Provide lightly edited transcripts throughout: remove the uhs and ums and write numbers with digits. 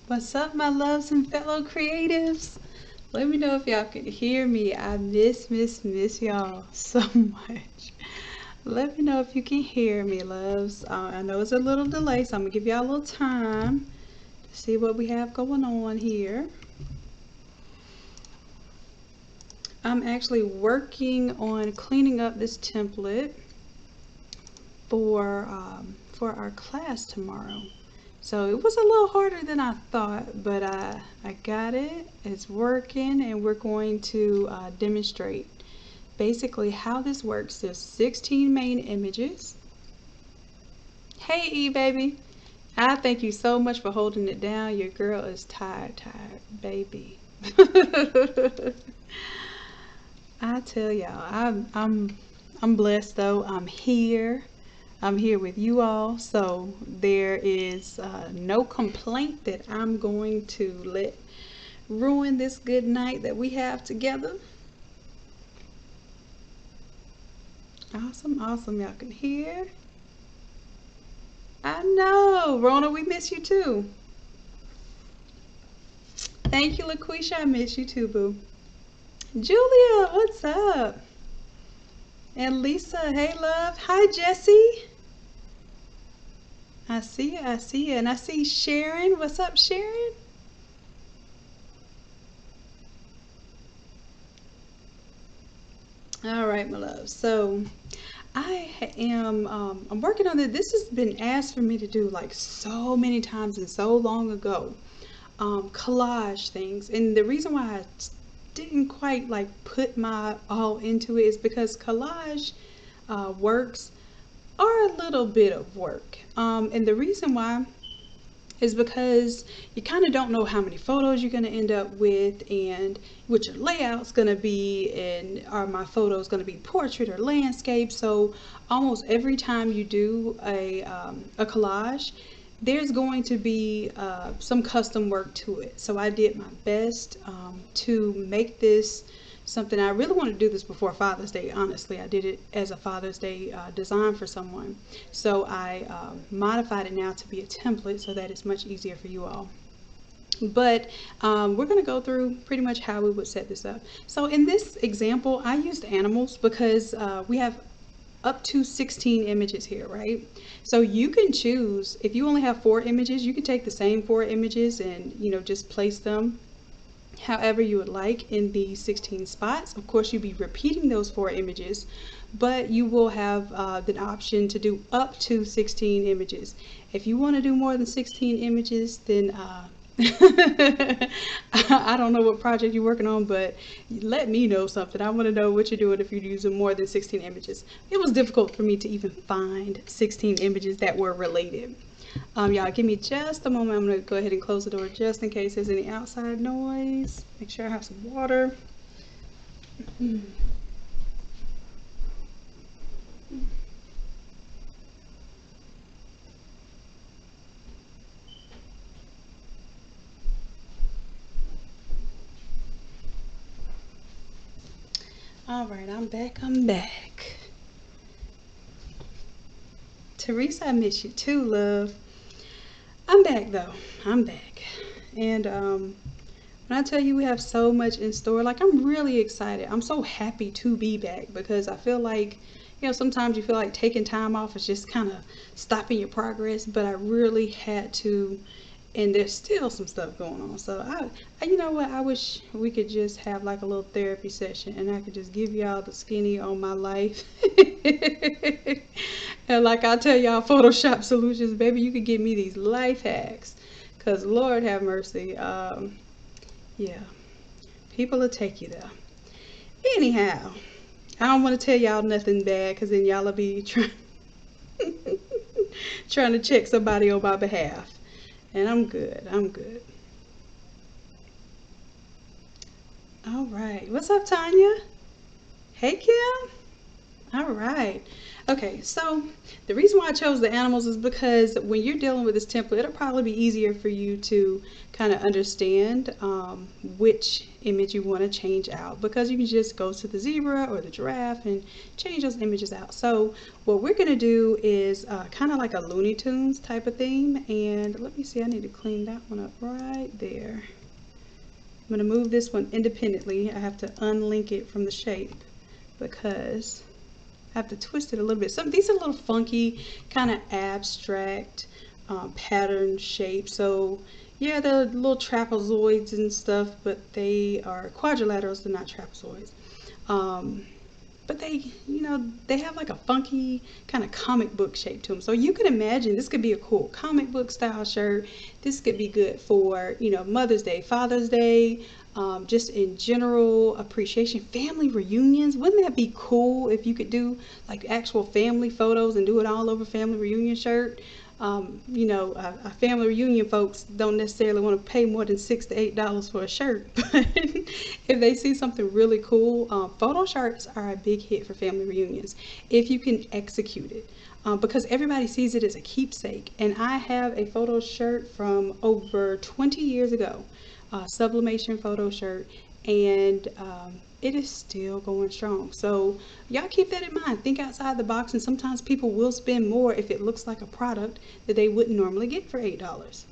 What's up, my loves and fellow creatives? Let me know if y'all can hear me. I miss y'all so much. Let me know if you can hear me, loves. I know it's a little delay, so I'm gonna give y'all a little time to see what we have going on here. I'm actually working on cleaning up this template for our class tomorrow. So it was a little harder than I thought, but I got it. It's working, and we're going to demonstrate basically how this works. There's 16 main images. Hey, E baby. I thank you so much for holding it down. Your girl is tired, baby. I tell y'all, I'm blessed though. I'm here. I'm here with you all, so there is no complaint that I'm going to let ruin this good night that we have together. Awesome, awesome. Y'all can hear. I know, Rona, we miss you too. Thank you, LaQuisha. I miss you too, boo. Julia, what's up? And Lisa, hey, love. Hi, Jessie. I see you, I see you. And I see Sharon. What's up, Sharon? All right, my love. So I am I'm working on it. This has been asked for me to do like so many times and so long ago. Collage things. And the reason why I didn't quite like put my all into it is because collage works are a little bit of work. And the reason why is because you kind of don't know how many photos you're going to end up with and what your layout's going to be, and are my photos going to be portrait or landscape. So almost every time you do a collage, there's going to be some custom work to it. So I did my best to make this something. I really want to do this before Father's Day. Honestly, I did it as a Father's Day design for someone. So I modified it now to be a template so that it's much easier for you all. But we're going to go through pretty much how we would set this up. So in this example, I used animals because we have up to 16 images here, right? So you can choose, if you only have 4 images, you can take the same 4 images and, you know, just place them however you would like in the 16 spots. Of course, you'll be repeating those 4 images, but you will have the option to do up to 16 images. If you want to do more than 16 images, then I don't know what project you're working on, but let me know something. I want to know what you're doing if you're using more than 16 images. It was difficult for me to even find 16 images that were related. Y'all give me just a moment. I'm going to go ahead and close the door just in case there's any outside noise. Make sure I have some water. All right, I'm back. Teresa, I miss you too, love. I'm back though. I'm back. And when I tell you we have so much in store, like I'm really excited. I'm so happy to be back because I feel like, you know, sometimes you feel like taking time off is just kind of stopping your progress, but I really had to, and there's still some stuff going on. So you know what, I wish we could just have like a little therapy session and I could just give y'all the skinny on my life. And like I tell y'all, Photoshop solutions, baby, you could give me these life hacks. Cause Lord have mercy. Yeah, people will take you there. Anyhow, I don't want to tell y'all nothing bad because then y'all will be trying to check somebody on my behalf. And I'm good. I'm good. All right. What's up, Tanya? Hey, Kim. All right. Okay, so the reason why I chose the animals is because when you're dealing with this template, it'll probably be easier for you to kind of understand which image you want to change out, because you can just go to the zebra or the giraffe and change those images out. So what we're going to do is kind of like a Looney Tunes type of theme. And let me see, I need to clean that one up right there. I'm going to move this one independently. I have to unlink it from the shape because I have to twist it a little bit. These are a little funky, kind of abstract pattern shapes. So yeah, they're little trapezoids and stuff, but they are quadrilaterals. They're not trapezoids. But they, they have like a funky kind of comic book shape to them. So you could imagine this could be a cool comic book style shirt. This could be good for, Mother's Day, Father's Day, just in general appreciation, family reunions. Wouldn't that be cool if you could do like actual family photos and do it all over family reunion shirt? A family reunion folks don't necessarily want to pay more than $6 to $8 for a shirt, but if they see something really cool, photo shirts are a big hit for family reunions if you can execute it, because everybody sees it as a keepsake. And I have a photo shirt from over 20 years ago, sublimation photo shirt, and it is still going strong. So y'all keep that in mind. Think outside the box, and sometimes people will spend more if it looks like a product that they wouldn't normally get for $8.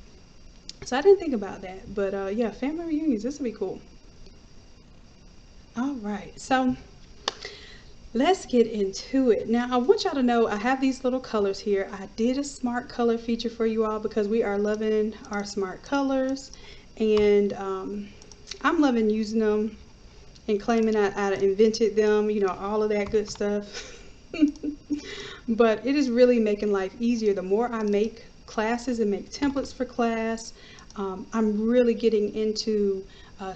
So I didn't think about that, but yeah, family reunions, this would be cool. All right, so let's get into it. Now I want y'all to know I have these little colors here. I did a smart color feature for you all because we are loving our smart colors, and I'm loving using them and claiming I invented them, all of that good stuff. But it is really making life easier. The more I make classes and make templates for class, I'm really getting into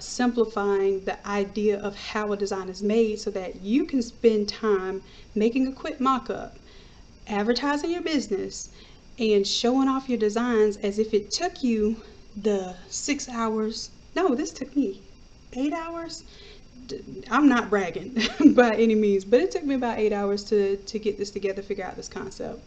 simplifying the idea of how a design is made so that you can spend time making a quick mock-up, advertising your business, and showing off your designs as if it took you the 6 hours. No, this took me 8 hours. I'm not bragging by any means, but it took me about 8 hours to get this together, figure out this concept,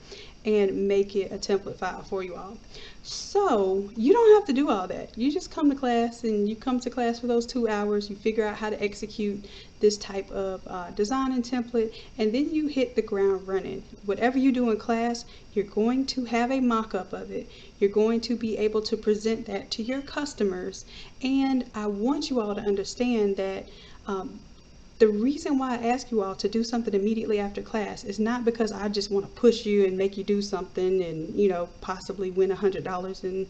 and make it a template file for you all. So you don't have to do all that. You just come to class, and you come to class for those 2 hours. You figure out how to execute this type of design and template, and then you hit the ground running. Whatever you do in class, you're going to have a mock-up of it. You're going to be able to present that to your customers. And I want you all to understand that the reason why I ask you all to do something immediately after class is not because I just want to push you and make you do something and possibly win $100 in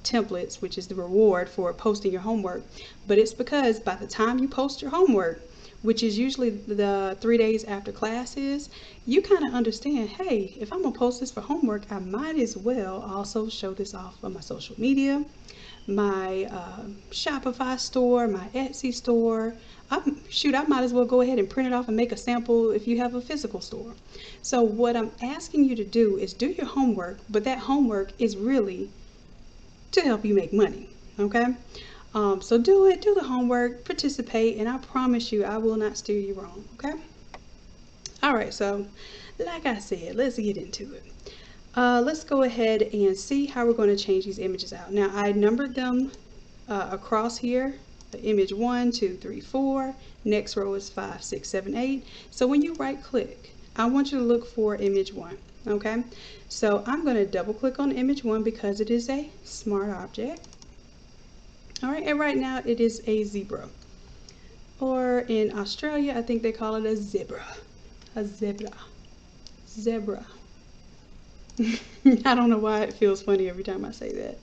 templates, which is the reward for posting your homework. But it's because by the time you post your homework, which is usually the 3 days after class is, you kind of understand, hey, if I'm gonna post this for homework, I might as well also show this off on my social media, my Shopify store, my Etsy store. I might as well go ahead and print it off and make a sample if you have a physical store. So what I'm asking you to do is do your homework, but that homework is really to help you make money, okay? So do the homework, participate, and I promise you I will not steer you wrong, okay? All right, so like I said, let's get into it. Let's go ahead and see how we're going to change these images out. Now I numbered them across here. Image 1, 2, 3, 4. Next row is 5, 6, 7, 8. So when you right click, I want you to look for image 1. Okay, so I'm going to double click on image 1 because it is a smart object. All right, and right now it is a zebra, or in Australia I think they call it a zebra. A zebra. I don't know why it feels funny every time I say that.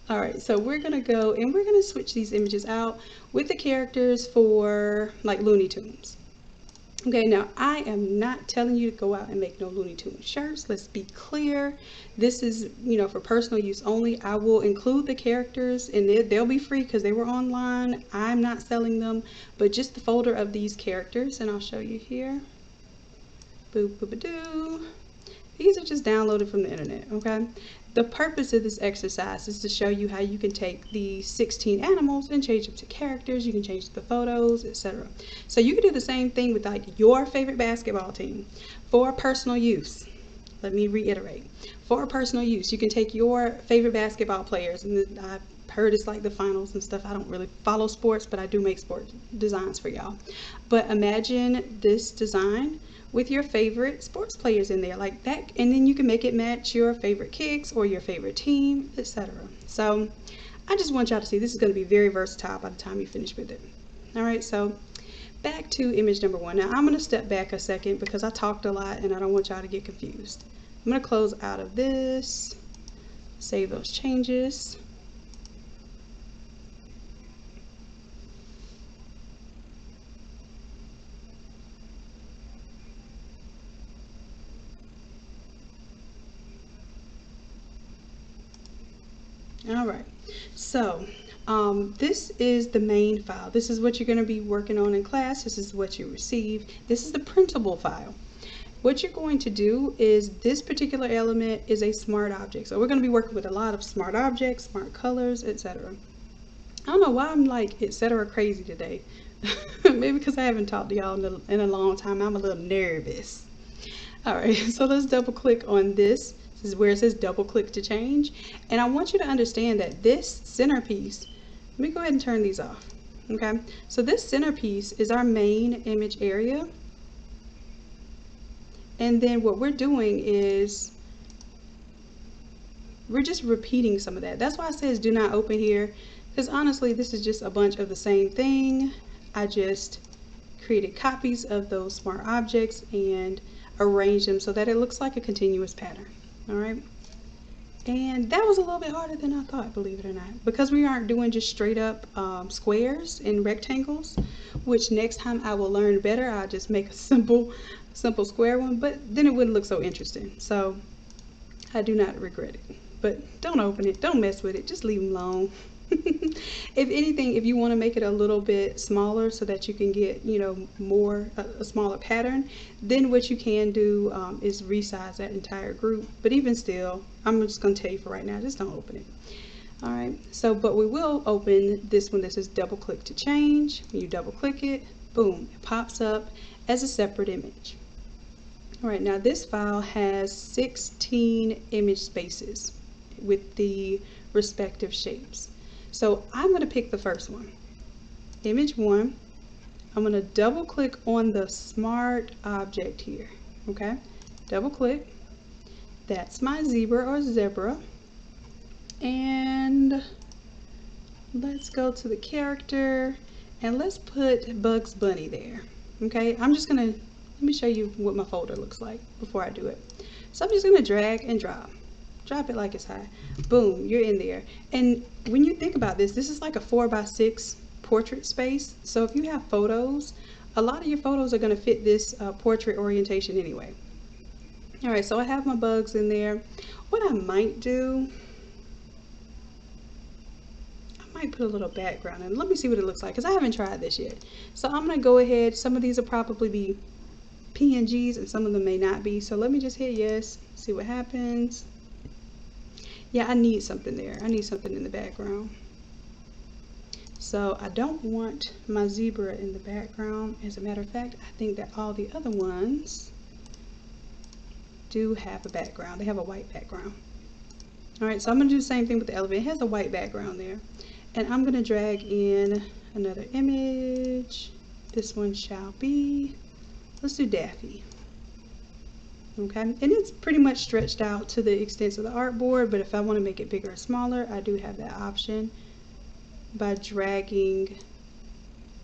All right, so we're gonna go and we're gonna switch these images out with the characters for like Looney Tunes. Okay, now I am not telling you to go out and make no Looney Tunes shirts. Let's be clear. This is, for personal use only. I will include the characters and they'll be free because they were online. I'm not selling them, but just the folder of these characters, and I'll show you here. Boop, boop, doo. These are just downloaded from the internet, okay? The purpose of this exercise is to show you how you can take the 16 animals and change them to characters. You can change the photos, etc. So you can do the same thing with like your favorite basketball team for personal use. Let me reiterate. For personal use, you can take your favorite basketball players, and I've heard it's like the finals and stuff. I don't really follow sports, but I do make sport designs for y'all. But imagine this design with your favorite sports players in there like that, and then you can make it match your favorite kicks or your favorite team, etc. So I just want y'all to see this is going to be very versatile by the time you finish with it. All right, so back to image number 1. Now I'm going to step back a second because I talked a lot and I don't want y'all to get confused. I'm going to close out of this, save those changes. All right, so this is the main file. This is what you're going to be working on in class. This is what you receive. This is the printable file. What you're going to do is this particular element is a smart object. So we're going to be working with a lot of smart objects, smart colors, etc. I don't know why I'm like etc. crazy today. Maybe because I haven't talked to y'all in a long time. I'm a little nervous. All right, so let's double click on this. This is where it says double click to change. And I want you to understand that this centerpiece, let me go ahead and turn these off. Okay, so this centerpiece is our main image area. And then what we're doing is we're just repeating some of that. That's why it says do not open here, because honestly this is just a bunch of the same thing. I just created copies of those smart objects and arranged them so that it looks like a continuous pattern. All right, and that was a little bit harder than I thought, believe it or not, because we aren't doing just straight up squares and rectangles, which next time I will learn better. I'll just make a simple square one, but then it wouldn't look so interesting. So I do not regret it, but don't open it, don't mess with it, just leave them alone. If anything, if you want to make it a little bit smaller so that you can get, you know, more a smaller pattern, then what you can do is resize that entire group. But even still, I'm just going to tell you for right now, just don't open it. All right, so but we will open this one. This is double click to change. When you double click it, boom, it pops up as a separate image. All right, now this file has 16 image spaces with the respective shapes. So I'm going to pick the first one, image 1. I'm going to double click on the smart object here. Okay, double click. That's my zebra or zebra. And let's go to the character and let's put Bugs Bunny there. Okay, I'm just going to, let me show you what my folder looks like before I do it. So I'm just going to drag and drop it like it's high. Boom, you're in there. And when you think about this, this is like a 4x6 portrait space. So if you have photos, a lot of your photos are going to fit this portrait orientation anyway. All right, so I have my bugs in there. What I might do, I might put a little background in. Let me see what it looks like, because I haven't tried this yet. So I'm going to go ahead. Some of these will probably be PNGs and some of them may not be. So let me just hit yes, see what happens. Yeah, I need something there. I need something in the background. So I don't want my zebra in the background. As a matter of fact, I think that all the other ones do have a background. They have a white background. All right, so I'm going to do the same thing with the elephant. It has a white background there. And I'm going to drag in another image. This one shall be, let's do Daffy. Okay, and it's pretty much stretched out to the extent of the artboard, but if I want to make it bigger or smaller, I do have that option by dragging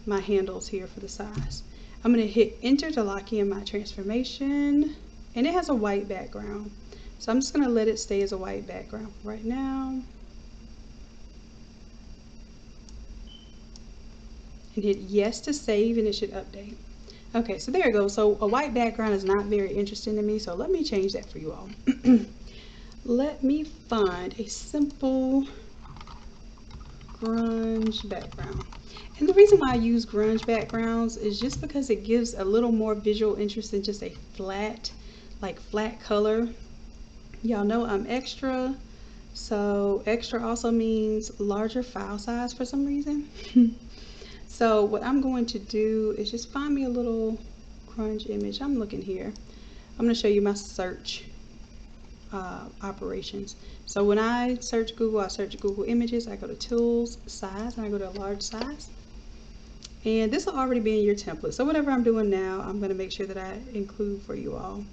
my handles here for the size. I'm going to hit enter to lock in my transformation, and it has a white background. So I'm just going to let it stay as a white background right now. And hit yes to save, and it should update. Okay, so there it goes. So a white background is not very interesting to me, so let me change that for you all. Let me find a simple grunge background. And the reason why I use grunge backgrounds is just because it gives a little more visual interest than just a flat, like flat color. Y'all know I'm extra, so extra also means larger file size for some reason. So what I'm going to do is just find me a little grunge image. I'm looking here. I'm going to show you my search operations. So when I search Google, I search Google Images, I go to Tools, Size, and I go to Large Size. And this will already be in your template. So whatever I'm doing now, I'm going to make sure that I include for you all.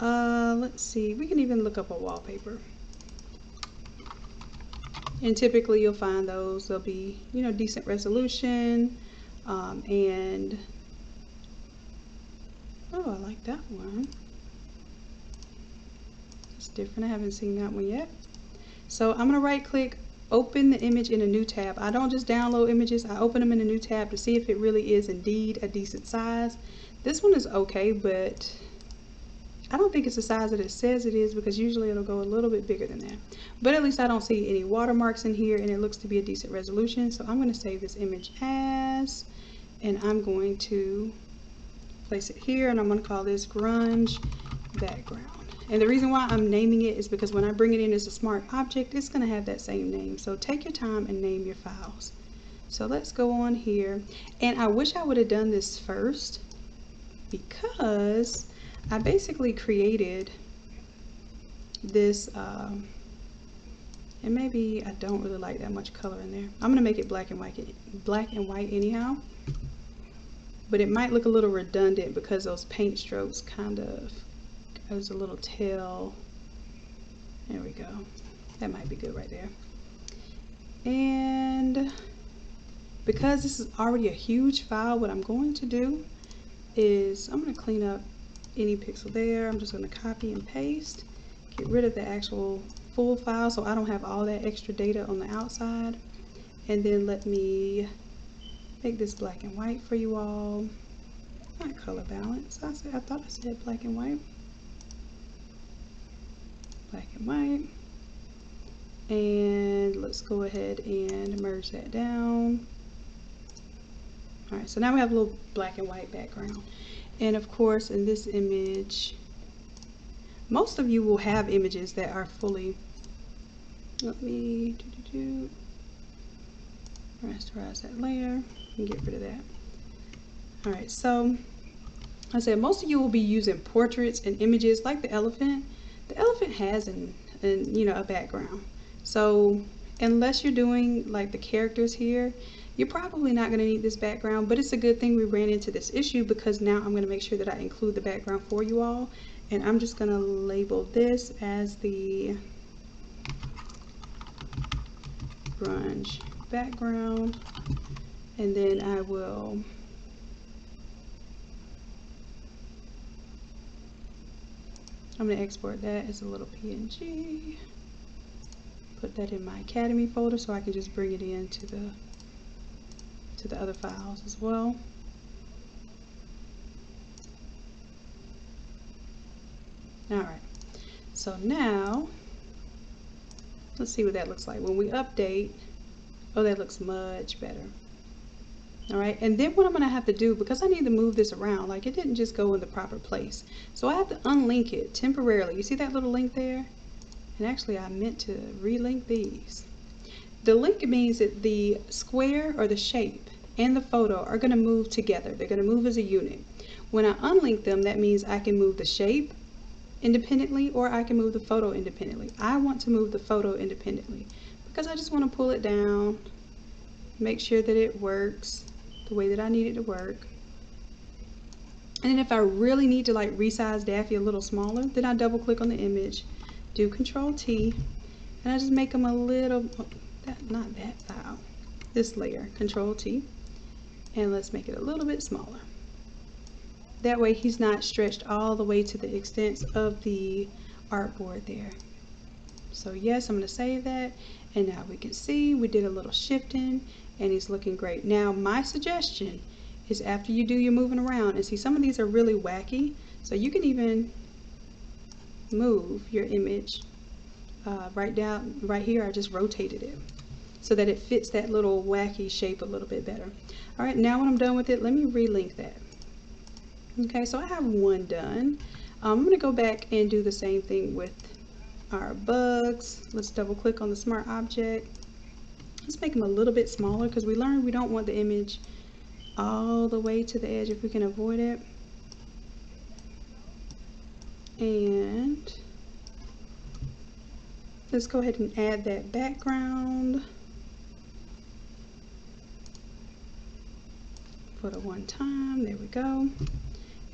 Let's see, we can even look up a wallpaper. And typically you'll find those, they'll be, you know, decent resolution, and oh, I like that one. It's different, I haven't seen that one yet. So I'm gonna right click, open the image in a new tab. I don't just download images, I open them in a new tab to see if it really is indeed a decent size. This one is okay, but I don't think it's the size that it says it is, because usually it'll go a little bit bigger than that. But at least I don't see any watermarks in here, and it looks to be a decent resolution. So I'm going to save this image as, and I'm going to place it here, and I'm going to call this grunge background. And the reason why I'm naming it is because when I bring it in as a smart object, it's going to have that same name. So take your time and name your files. So let's go on here. And I wish I would have done this first, because I basically created this, and maybe I don't really like that much color in there. I'm gonna make it black and white anyhow, but it might look a little redundant because those paint strokes kind of goes a little tail. There we go. That might be good right there. And because this is already a huge file, what I'm going to do is I'm going to clean up any pixel there. I'm just going to copy and paste, get rid of the actual full file so I don't have all that extra data on the outside. And then let me make this black and white for you all. Not color balance. I thought I said black and white. Black and white. And let's go ahead and merge that down. Alright, so now we have a little black and white background. And of course, in this image, most of you will have images that are fully, let me rasterize that layer and get rid of that. Alright, so I said most of you will be using portraits and images like the elephant. The elephant has you know, a background. So unless you're doing like the characters here, you're probably not going to need this background, but it's a good thing we ran into this issue, because now I'm going to make sure that I include the background for you all. And I'm just going to label this as the grunge background, and then I'm going to export that as a little PNG, put that in my Academy folder so I can just bring it into the other files as well. Alright, so now let's see what that looks like when we update. Oh, that looks much better. Alright, and then what I'm going to have to do, because I need to move this around, like it didn't just go in the proper place, so I have to unlink it temporarily. You see that little link there? And actually I meant to relink these. The link means that the square or the shape and the photo are going to move together. They're going to move as a unit. When I unlink them, that means I can move the shape independently or I can move the photo independently. I want to move the photo independently because I just want to pull it down, make sure that it works the way that I need it to work. And then if I really need to like resize Daffy a little smaller, then I double click on the image, do Control T, and I just make them a little, not that file, this layer, Control T, and let's make it a little bit smaller. That way he's not stretched all the way to the extent of the artboard there. So yes, I'm going to save that, and now we can see we did a little shifting and he's looking great. Now my suggestion is after you do your moving around, and see some of these are really wacky, so you can even move your image right down right here. I just rotated it so that it fits that little wacky shape a little bit better. All right, now when I'm done with it, let me relink that. Okay, so I have one done. I'm going to go back and do the same thing with our bugs. Let's double click on the smart object. Let's make them a little bit smaller because we learned we don't want the image all the way to the edge if we can avoid it. And let's go ahead and add that background for the one time. There we go.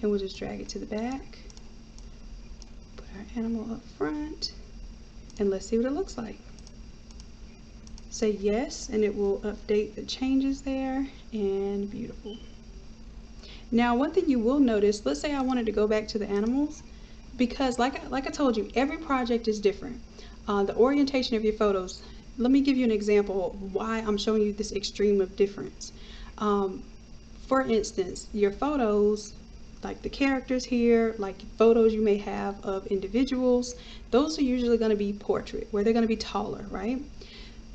And we'll just drag it to the back. Put our animal up front. And let's see what it looks like. Say yes, and it will update the changes there. And beautiful. Now, one thing you will notice, let's say I wanted to go back to the animals, because like I told you, every project is different. The orientation of your photos, let me give you an example of why I'm showing you this extreme of difference. For instance, your photos, like the characters here, like photos you may have of individuals, those are usually going to be portrait, where they're going to be taller, right?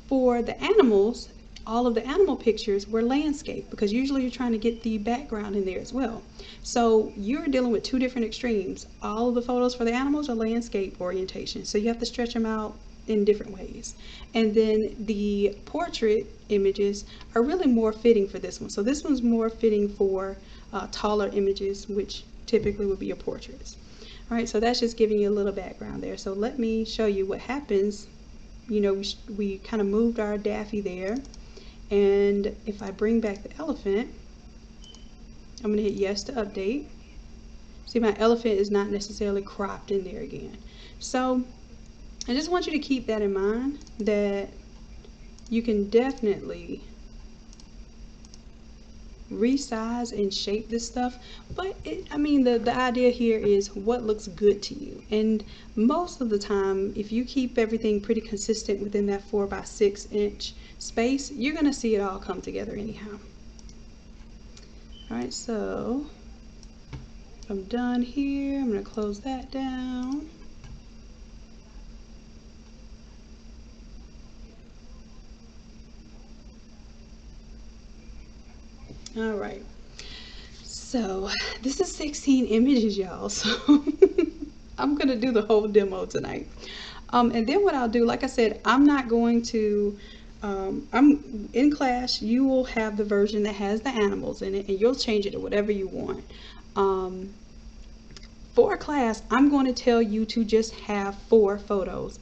For the animals, all of the animal pictures were landscape, because usually you're trying to get the background in there as well. So you're dealing with two different extremes. All of the photos for the animals are landscape orientation, so you have to stretch them out in different ways. And then the portrait images are really more fitting for this one. So this one's more fitting for taller images, which typically would be your portraits. All right, so that's just giving you a little background there. So let me show you what happens. You know, we kind of moved our Daffy there. And if I bring back the elephant, I'm going to hit yes to update. See, my elephant is not necessarily cropped in there again. So I just want you to keep that in mind, that you can definitely resize and shape this stuff, but I mean the idea here is what looks good to you. And most of the time, if you keep everything pretty consistent within that 4x6 inch space, you're gonna see it all come together anyhow. All right, so I'm done here. I'm gonna close that down. All right, so this is 16 images, y'all, so I'm gonna do the whole demo tonight. And then what I'll do, like I said, I'm not going to I'm in class, you will have the version that has the animals in it, and you'll change it to whatever you want. For class, I'm going to tell you to just have 4 photos.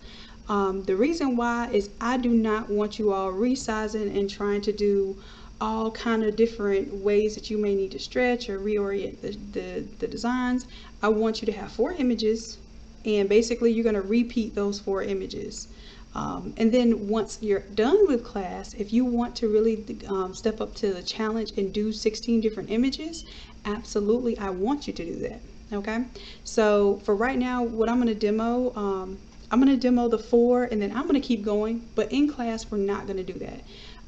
The reason why is I do not want you all resizing and trying to do all kind of different ways that you may need to stretch or reorient the designs. I want you to have 4 images, and basically you're going to repeat those 4 images. And then once you're done with class, if you want to really step up to the challenge and do 16 different images, absolutely, I want you to do that. Okay, so for right now, what I'm going to demo, I'm going to demo the 4, and then I'm going to keep going, but in class we're not going to do that.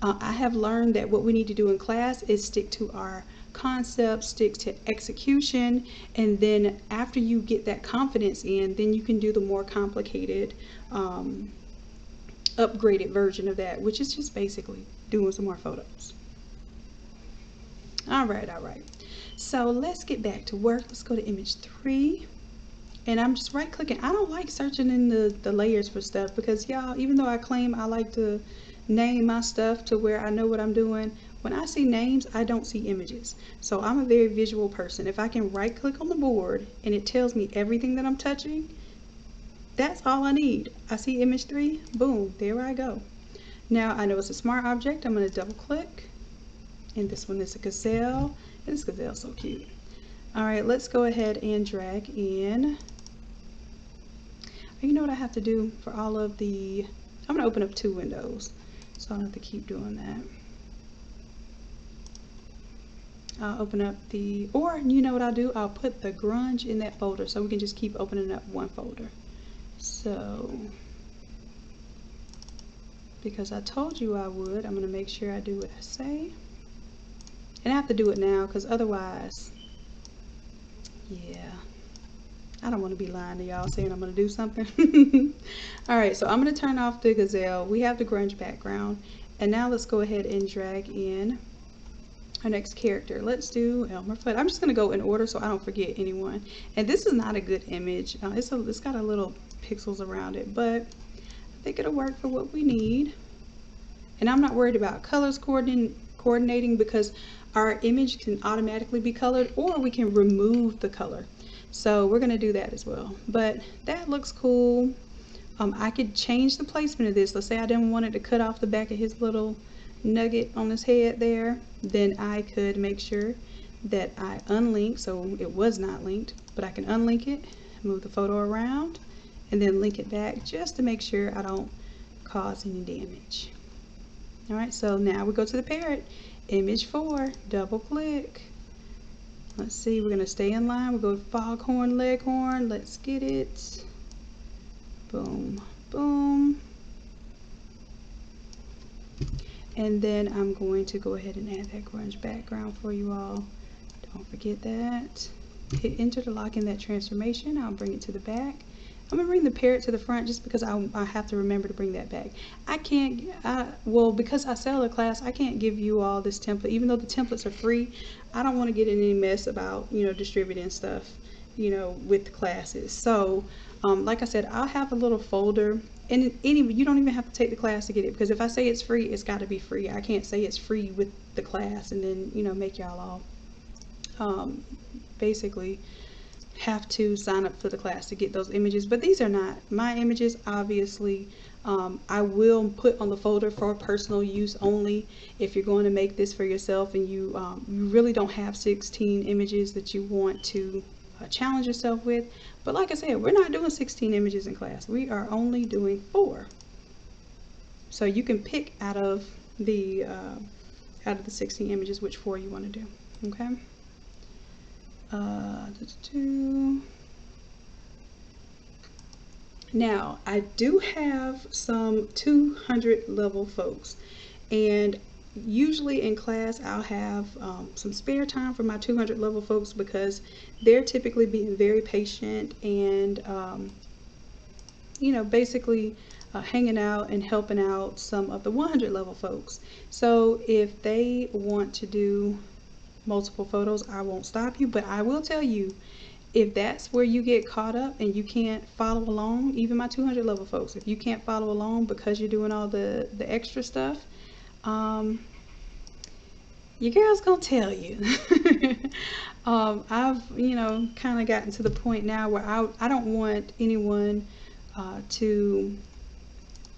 I have learned that what we need to do in class is stick to our concepts, stick to execution, and then after you get that confidence in, then you can do the more complicated upgraded version of that, which is just basically doing some more photos. All right, so let's get back to work. Let's go to image 3, and I'm just right clicking. I don't like searching in the layers for stuff, because y'all, even though I claim I like to name my stuff to where I know what I'm doing, when I see names, I don't see images. So I'm a very visual person. If I can right click on the board and it tells me everything that I'm touching, that's all I need. I see image 3, boom, there I go. Now I know it's a smart object. I'm going to double click, and this one is a gazelle, and this gazelle's so cute. All right, let's go ahead and drag in. You know what I have to do for all of the, I'm going to open up 2 windows, so I don't have to keep doing that. I'll open up the, or you know what I'll do, I'll put the grunge in that folder so we can just keep opening up one folder. So, because I told you I would, I'm going to make sure I do what I say. And I have to do it now, because otherwise, yeah, I don't want to be lying to y'all saying I'm going to do something. Alright, so I'm going to turn off the gazelle. We have the grunge background. And now let's go ahead and drag in our next character. Let's do Elmer Fudd. I'm just going to go in order so I don't forget anyone. And this is not a good image. It's got a little pixels around it, but I think it'll work for what we need. And I'm not worried about colors coordinating because our image can automatically be colored, or we can remove the color. So we're going to do that as well. But that looks cool. I could change the placement of this. Let's say I didn't want it to cut off the back of his little nugget on his head there. Then I could make sure that I unlink, so it was not linked, but I can unlink it, move the photo around, and then link it back just to make sure I don't cause any damage. Alright, so now we go to the parrot, image 4, double click. Let's see, we're going to stay in line. We'll go foghorn, leghorn. Let's get it. Boom, boom. And then I'm going to go ahead and add that grunge background for you all. Don't forget that. Hit enter to lock in that transformation. I'll bring it to the back. I'm going to bring the parrot to the front just because I have to remember to bring that back. I can't, well, because I sell a class, I can't give you all this template. Even though the templates are free, I don't want to get in any mess about, you know, distributing stuff, you know, with classes. So, like I said, I'll have a little folder. And you don't even have to take the class to get it, because if I say it's free, it's got to be free. I can't say it's free with the class and then, you know, make y'all all basically have to sign up for the class to get those images. But these are not my images, obviously. I will put on the folder for personal use only. If you're going to make this for yourself and you really don't have 16 images that you want to challenge yourself with. But like I said, we're not doing 16 images in class. We are only doing 4. So you can pick out of the 16 images which 4 you want to do. Okay. Now I do have some 200 level folks, and usually in class I'll have some spare time for my 200 level folks because they're typically being very patient and you know, basically hanging out and helping out some of the 100 level folks. So if they want to do multiple photos, I won't stop you, but I will tell you, if that's where you get caught up and you can't follow along, even my 200 level folks, if you can't follow along because you're doing all the extra stuff, your girl's gonna tell you. I've, you know, kind of gotten to the point now where I don't want anyone to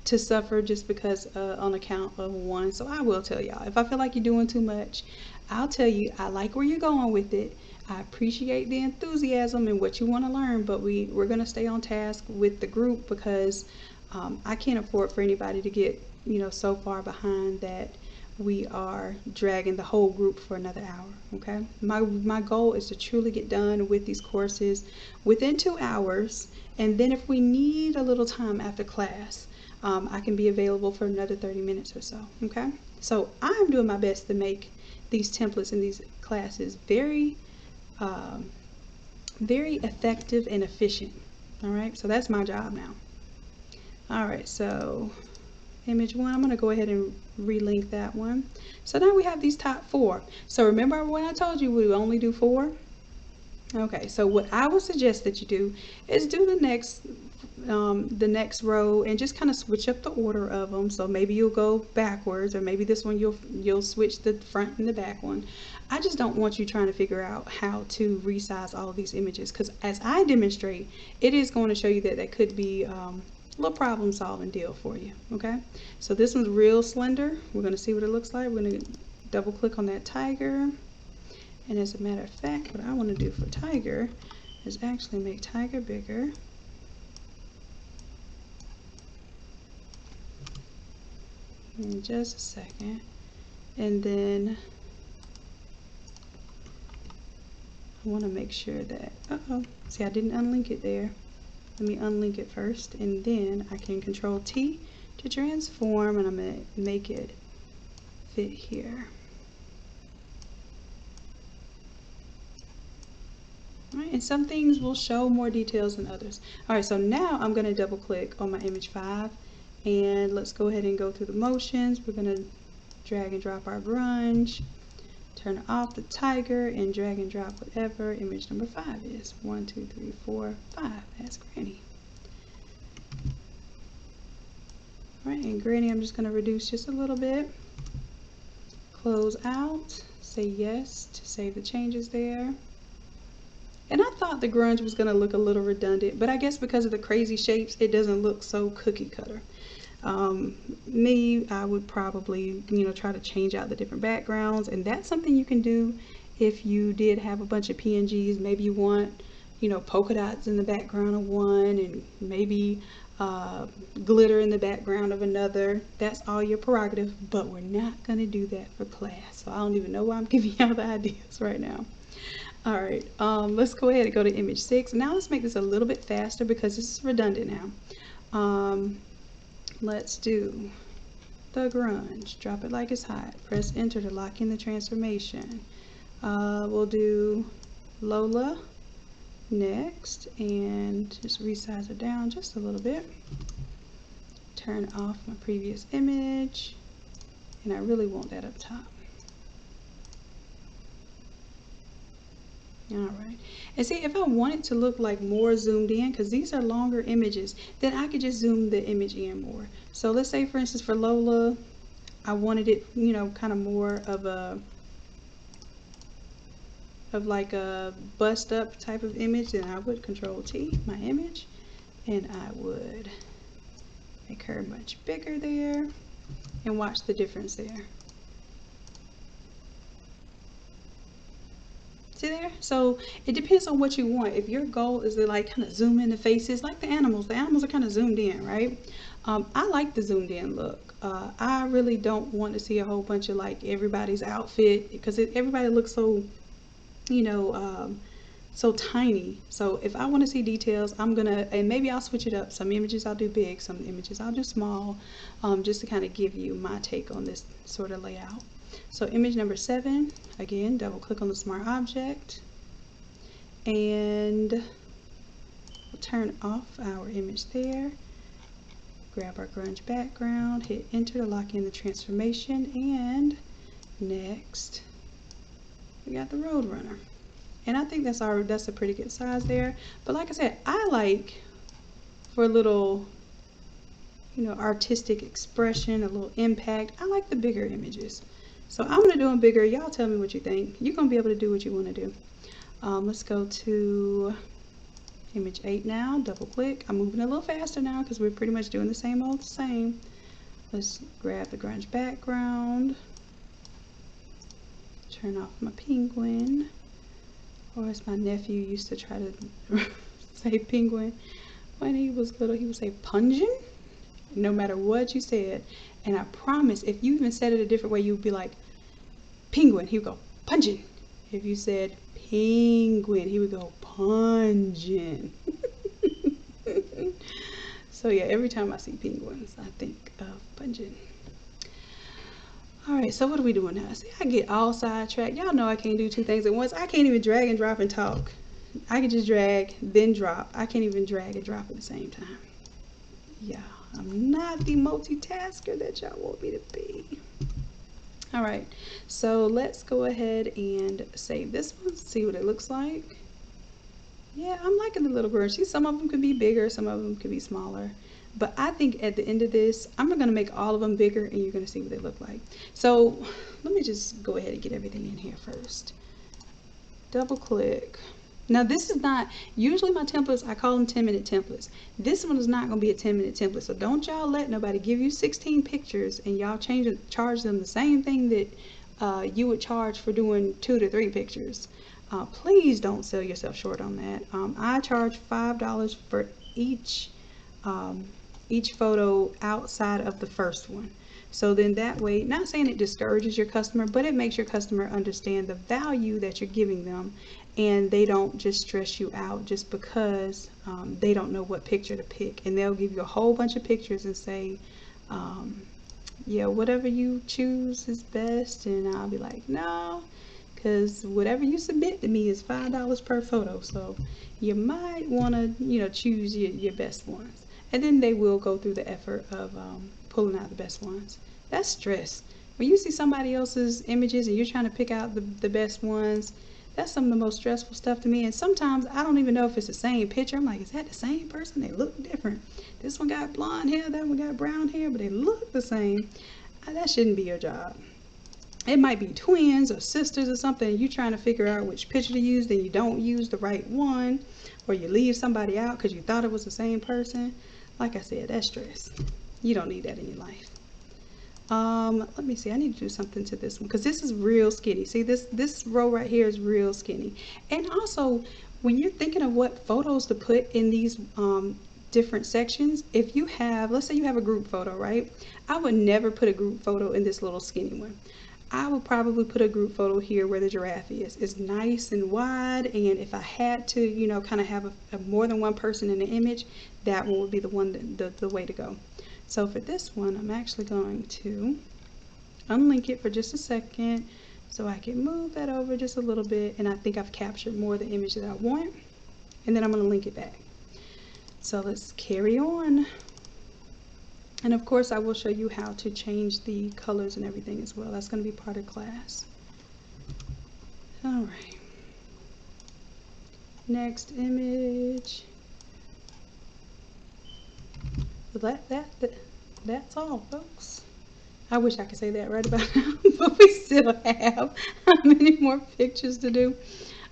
suffer just because on account of one. So I will tell y'all, if I feel like you're doing too much, I'll tell you, I like where you're going with it. I appreciate the enthusiasm and what you want to learn, but we're going to stay on task with the group because I can't afford for anybody to get, you know, so far behind that we are dragging the whole group for another hour. Okay, my goal is to truly get done with these courses within 2 hours, and then if we need a little time after class, I can be available for another 30 minutes or so. Okay, so I'm doing my best to make these templates in these classes very very effective and efficient. All right, so that's my job now. All right, so image 1, I'm going to go ahead and relink that one. So now we have these top 4. So remember when I told you we only do 4? Okay, so what I would suggest that you do is do the next row and just kind of switch up the order of them. So maybe you'll go backwards, or maybe this one you'll switch the front and the back one. I just don't want you trying to figure out how to resize all of these images, because as I demonstrate, it is going to show you that could be a little problem solving deal for you. Okay, so this one's real slender. We're going to see what it looks like. We're going to double click on that tiger. And as a matter of fact, what I want to do for tiger is actually make tiger bigger. In just a second. And then I want to make sure that, see, I didn't unlink it there. Let me unlink it first, and then I can Control T to transform, and I'm going to make it fit here. Alright, and some things will show more details than others. Alright, so now I'm going to double click on my image 5, and let's go ahead and go through the motions. We're going to drag and drop our grunge, turn off the tiger, and drag and drop whatever image number 5 is. 1, 2, 3, 4, 5. That's Granny. and granny I'm just going to reduce just a little bit. Close out, say yes to save the changes there. And I thought the grunge was going to look a little redundant, but I guess because of the crazy shapes, it doesn't look so cookie cutter. I would probably, try to change out the different backgrounds, and that's something you can do if you did have a bunch of PNGs. Maybe you want, polka dots in the background of one, and maybe glitter in the background of another. That's all your prerogative, but we're not going to do that for class. So I don't even know why I'm giving y'all the ideas right now. All right, let's go ahead and go to image 6. Now let's make this a little bit faster because this is redundant now. Let's do the grunge. Drop it like it's hot. Press enter to lock in the transformation. We'll do Lola next, and just resize it down just a little bit. Turn off my previous image, and I really want that up top. Alright, and see, if I want it to look like more zoomed in, because these are longer images, then I could just zoom the image in more. So let's say, for instance, for Lola, I wanted it, kind of more of like a bust up type of image, then I would Control T my image, and I would make her much bigger there, and watch the difference there. See there? So it depends on what you want. If your goal is to like kind of zoom in the faces, like the animals are kind of zoomed in, right? I like the zoomed in look. I really don't want to see a whole bunch of like everybody's outfit, because everybody looks so, so tiny. So if I want to see details, and maybe I'll switch it up. Some images I'll do big, some images I'll do small, just to kind of give you my take on this sort of layout. So image number 7, again, double click on the smart object, and we'll turn off our image there. Grab our grunge background, hit enter to lock in the transformation, and next we got the Roadrunner. And I think that's a pretty good size there. But like I said, I like for a little, artistic expression, a little impact, I like the bigger images. So I'm going to do them bigger. Y'all tell me what you think. You're going to be able to do what you want to do. Let's go to image 8 now. Double click. I'm moving a little faster now because we're pretty much doing the same old same. Let's grab the grunge background. Turn off my penguin. Or as my nephew used to try to say penguin. When he was little, he would say pungent. No matter what you said. And I promise, if you even said it a different way, you would be like, penguin. He would go, pungent. If you said penguin, he would go, pungent. So yeah, every time I see penguins, I think of pungent. Alright, so what are we doing now? See, I get all sidetracked. Y'all know I can't do two things at once. I can't even drag and drop and talk. I can just drag, then drop. I can't even drag and drop at the same time. Yeah. I'm not the multitasker that y'all want me to be. Alright, so let's go ahead and save this one, see what it looks like. Yeah, I'm liking the little grunge. See, some of them could be bigger, some of them could be smaller. But I think at the end of this, I'm going to make all of them bigger, and you're going to see what they look like. So let me just go ahead and get everything in here first. Double click. Now this is not, usually my templates, I call them 10-minute templates. This one is not going to be a 10-minute template. So don't y'all let nobody give you 16 pictures and y'all charge them the same thing that you would charge for doing 2 to 3 pictures. Please don't sell yourself short on that. I charge $5 for each photo outside of the first one. So then that way, not saying it discourages your customer, but it makes your customer understand the value that you're giving them, and they don't just stress you out just because they don't know what picture to pick. And they'll give you a whole bunch of pictures and say, yeah, whatever you choose is best. And I'll be like, no, because whatever you submit to me is $5 per photo. So you might want to, choose your best ones. And then they will go through the effort of pulling out the best ones. That's stress. When you see somebody else's images and you're trying to pick out the best ones, That's some of the most stressful stuff to me. And sometimes I don't even know if it's the same picture. I'm like, is that the same person? They look different. This one got blonde hair, that one got brown hair, but they look the same. That shouldn't be your job. It might be twins or sisters or something, and you're trying to figure out which picture to use, then you don't use the right one, or you leave somebody out because you thought it was the same person. Like I said, that's stress. You don't need that in your life. Let me see, I need to do something to this one because this is real skinny. See, this row right here is real skinny. And also, when you're thinking of what photos to put in these different sections, if you have, let's say you have a group photo, right? I would never put a group photo in this little skinny one. I would probably put a group photo here where the giraffe is. It's nice and wide, and if I had to, you know, kind of have a more than one person in the image, that one would be the one, the way to go. So for this one, I'm actually going to unlink it for just a second so I can move that over just a little bit, and I think I've captured more of the image that I want, and then I'm going to link it back. So let's carry on. And of course I will show you how to change the colors and everything as well. That's going to be part of class. Alright. Next image. So that's all, folks. I wish I could say that right about now, but we still have how many more pictures to do.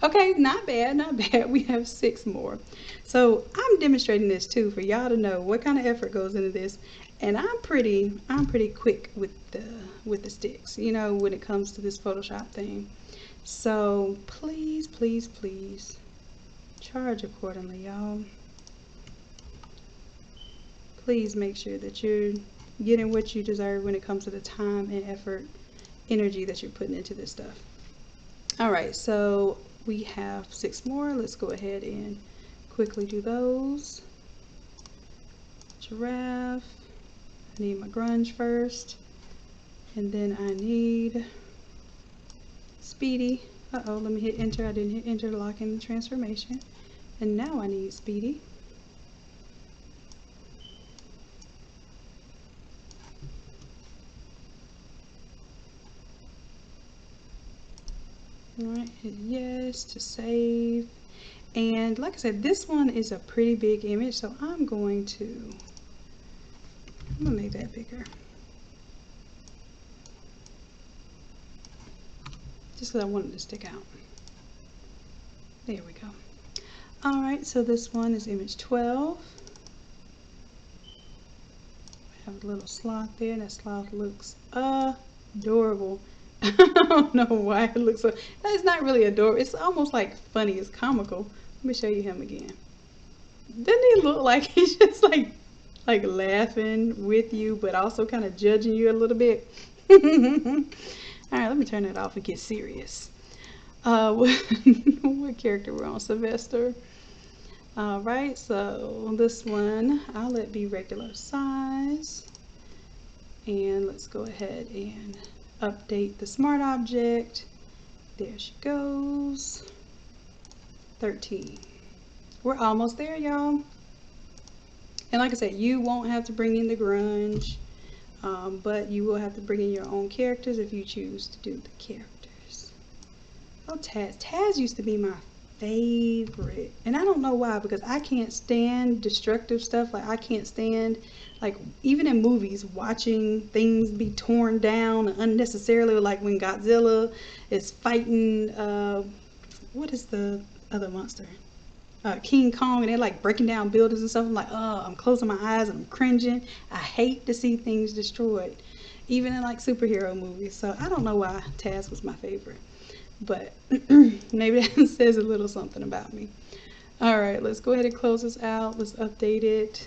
Okay, not bad, not bad. We have 6 more. So I'm demonstrating this too for y'all to know what kind of effort goes into this. And I'm pretty quick with the sticks, you know, when it comes to this Photoshop thing. So please, please, please charge accordingly, y'all. Please make sure that you're getting what you deserve when it comes to the time and effort, energy that you're putting into this stuff. All right, so we have 6 more. Let's go ahead and quickly do those. Giraffe. I need my grunge first, and then I need Speedy. Uh-oh, let me hit enter. I didn't hit enter to lock in the transformation. And now I need Speedy. Alright, hit yes to save. And like I said, this one is a pretty big image, so I'm gonna make that bigger. Just because I wanted to stick out. There we go. Alright, so this one is image 12. I have a little sloth there, and that sloth looks adorable. I don't know why it looks so. It's not really adorable. It's almost like funny. It's comical. Let me show you him again. Doesn't he look like he's just like laughing with you, but also kind of judging you a little bit? All right, let me turn that off and get serious. What character we're on? Sylvester. All right, so this one I'll let be regular size, and let's go ahead and update the smart object. There she goes. 13. We're almost there, y'all. And like I said, you won't have to bring in the grunge, but you will have to bring in your own characters if you choose to do the characters. Oh, Taz. Taz used to be my favorite, and I don't know why, because I can't stand destructive stuff. Like I can't stand, like, even in movies, watching things be torn down unnecessarily, like when Godzilla is fighting what is the other monster, King Kong, and they're like breaking down buildings and stuff. I'm like, oh, I'm closing my eyes and I'm cringing. I hate to see things destroyed, even in like superhero movies. So I don't know why Taz was my favorite, but maybe that says a little something about me. All right, let's go ahead and close this out. Let's update it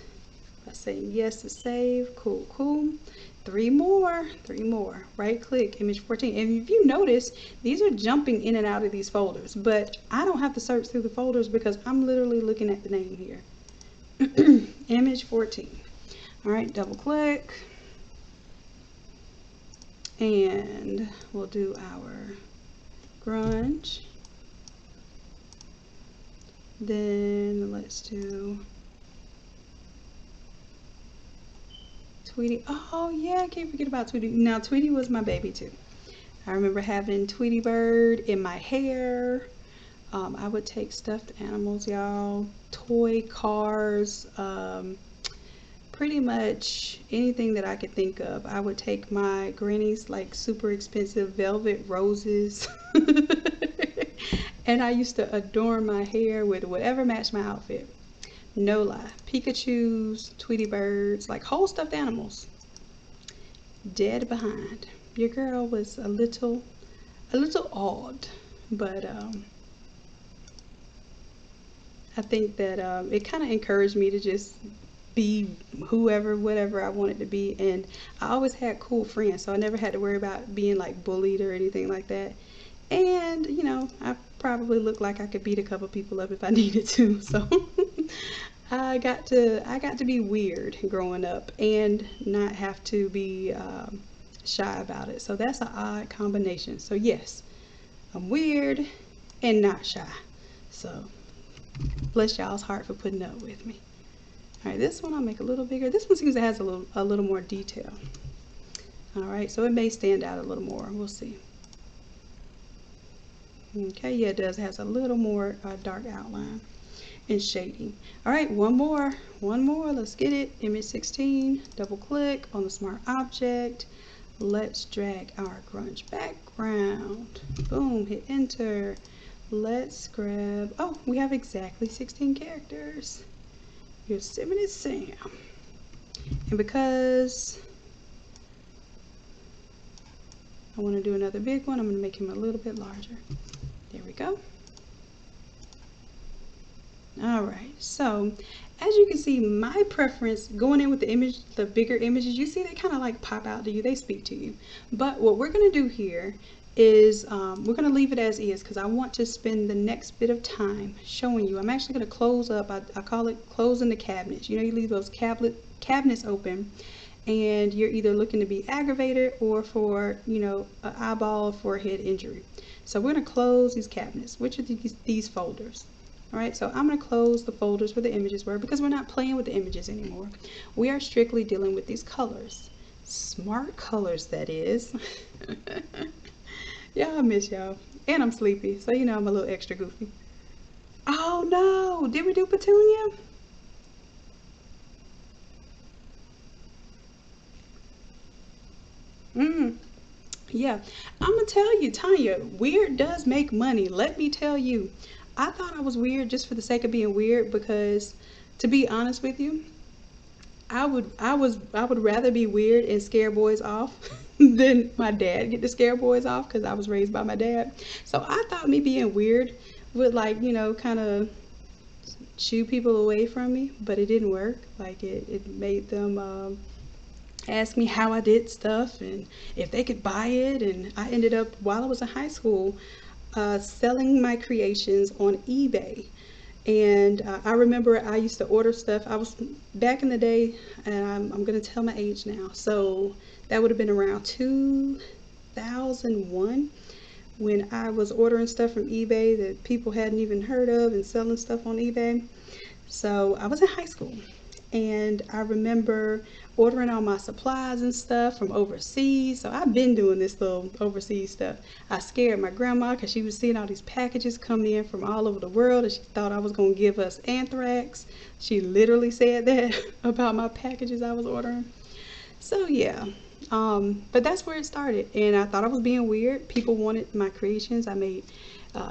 by saying yes to save. Cool, cool. 3 more. Right click, image 14. And if you notice, these are jumping in and out of these folders, but I don't have to search through the folders because I'm literally looking at the name here. Image 14. All right, double click, and we'll do our grunge. Then let's do Tweety. Oh yeah, I can't forget about Tweety. Now Tweety was my baby too. I remember having Tweety Bird in my hair. I would take stuffed animals, y'all, toy cars, pretty much anything that I could think of. I would take my granny's like super expensive velvet roses. And I used to adorn my hair with whatever matched my outfit. No lie. Pikachus, Tweety birds, like whole stuffed animals. Dead behind. Your girl was a little odd, but I think that it kind of encouraged me to just be whoever, whatever I wanted to be. And I always had cool friends, so I never had to worry about being like bullied or anything like that. And you know, I probably looked like I could beat a couple people up if I needed to. So I got to be weird growing up and not have to be shy about it. So that's an odd combination. So yes, I'm weird and not shy. So bless y'all's heart for putting up with me. All right, this one I'll make a little bigger. This one seems it has a little more detail. All right, so it may stand out a little more. We'll see. Okay, yeah, it does. It has a little more dark outline and shading. All right, one more. Let's get it. Image 16. Double click on the smart object. Let's drag our grunge background. Boom, hit enter. Let's grab, oh, we have exactly 16 characters. Yosemite Sam. And because I want to do another big one, I'm going to make him a little bit larger. There we go. All right, so as you can see, my preference going in with the image, the bigger images, you see they kind of like pop out to you, they speak to you. But what we're going to do here is we're going to leave it as is because I want to spend the next bit of time showing you. I'm actually going to close up, I call it closing the cabinets. You know, you leave those cabinets open and you're either looking to be aggravated or for, you know, an eyeball or forehead injury. So we're going to close these cabinets, which are these folders. All right, so I'm going to close the folders where the images were because we're not playing with the images anymore. We are strictly dealing with these colors. Smart colors, that is. Yeah, I miss y'all. And I'm sleepy, so you know I'm a little extra goofy. Oh no, did we do Petunia? Yeah, I'm gonna tell you, Tanya, weird does make money. Let me tell you. I thought I was weird just for the sake of being weird because, to be honest with you, I would rather be weird and scare boys off than my dad get to scare boys off because I was raised by my dad. So I thought me being weird would, like, you know, kind of shoo people away from me, but it didn't work. Like it made them ask me how I did stuff and if they could buy it. And I ended up, while I was in high school, selling my creations on eBay. And I remember I used to order stuff. I was back in the day, and I'm going to tell my age now. So that would have been around 2001 when I was ordering stuff from eBay that people hadn't even heard of and selling stuff on eBay. So I was in high school, and I remember ordering all my supplies and stuff from overseas. So I've been doing this little overseas stuff. I scared my grandma because she was seeing all these packages coming in from all over the world and she thought I was going to give us anthrax. She literally said that about my packages I was ordering. So yeah, but that's where it started, and I thought I was being weird. People wanted my creations. I made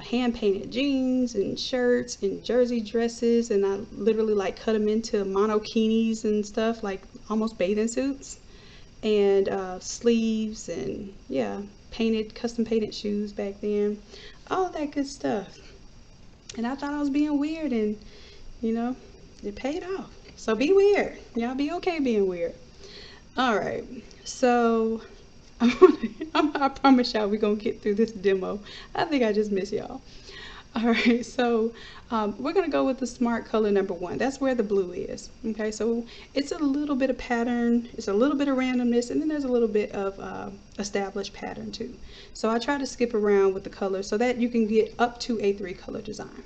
hand painted jeans and shirts and jersey dresses, and I literally like cut them into monokinis and stuff, like almost bathing suits, and sleeves, and yeah, custom painted shoes back then, all that good stuff. And I thought I was being weird, and you know, it paid off. So be weird, y'all, be okay being weird. All right, so I promise y'all we're gonna get through this demo. I think I just miss y'all. All right, so we're gonna go with the smart color number 1. That's where the blue is. Okay, so it's a little bit of pattern, it's a little bit of randomness, and then there's a little bit of established pattern too. So I try to skip around with the colors so that you can get up to a 3 color design.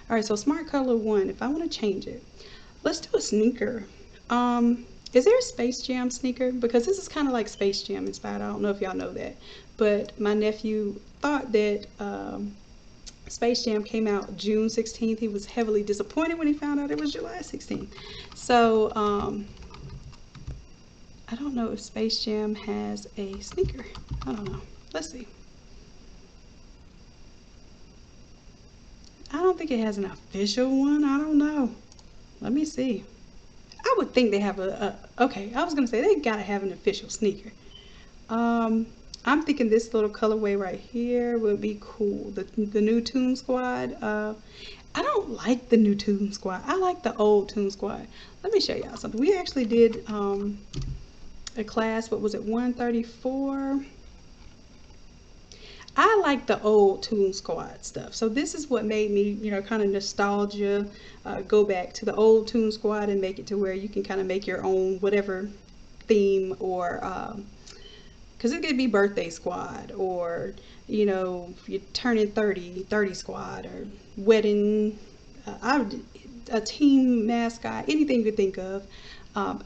All right, so smart color 1, if I want to change it, let's do a sneaker. Is there a Space Jam sneaker? Because this is kind of like Space Jam inspired. I don't know if y'all know that. But my nephew thought that Space Jam came out June 16th. He was heavily disappointed when he found out it was July 16th. So, I don't know if Space Jam has a sneaker. I don't know. Let's see. I don't think it has an official one. I don't know. Let me see. I would think they have okay, I was going to say they got to have an official sneaker. I'm thinking this little colorway right here would be cool. The new Toon Squad. I don't like the new Toon Squad. I like the old Toon Squad. Let me show y'all something. We actually did a class, what was it, 134? I like the old Toon Squad stuff. So this is what made me, you know, kind of nostalgia, go back to the old Toon Squad and make it to where you can kind of make your own whatever theme, or because it could be birthday squad, or, you know, if you're turning 30 squad, or wedding, a team mascot, anything you could think of.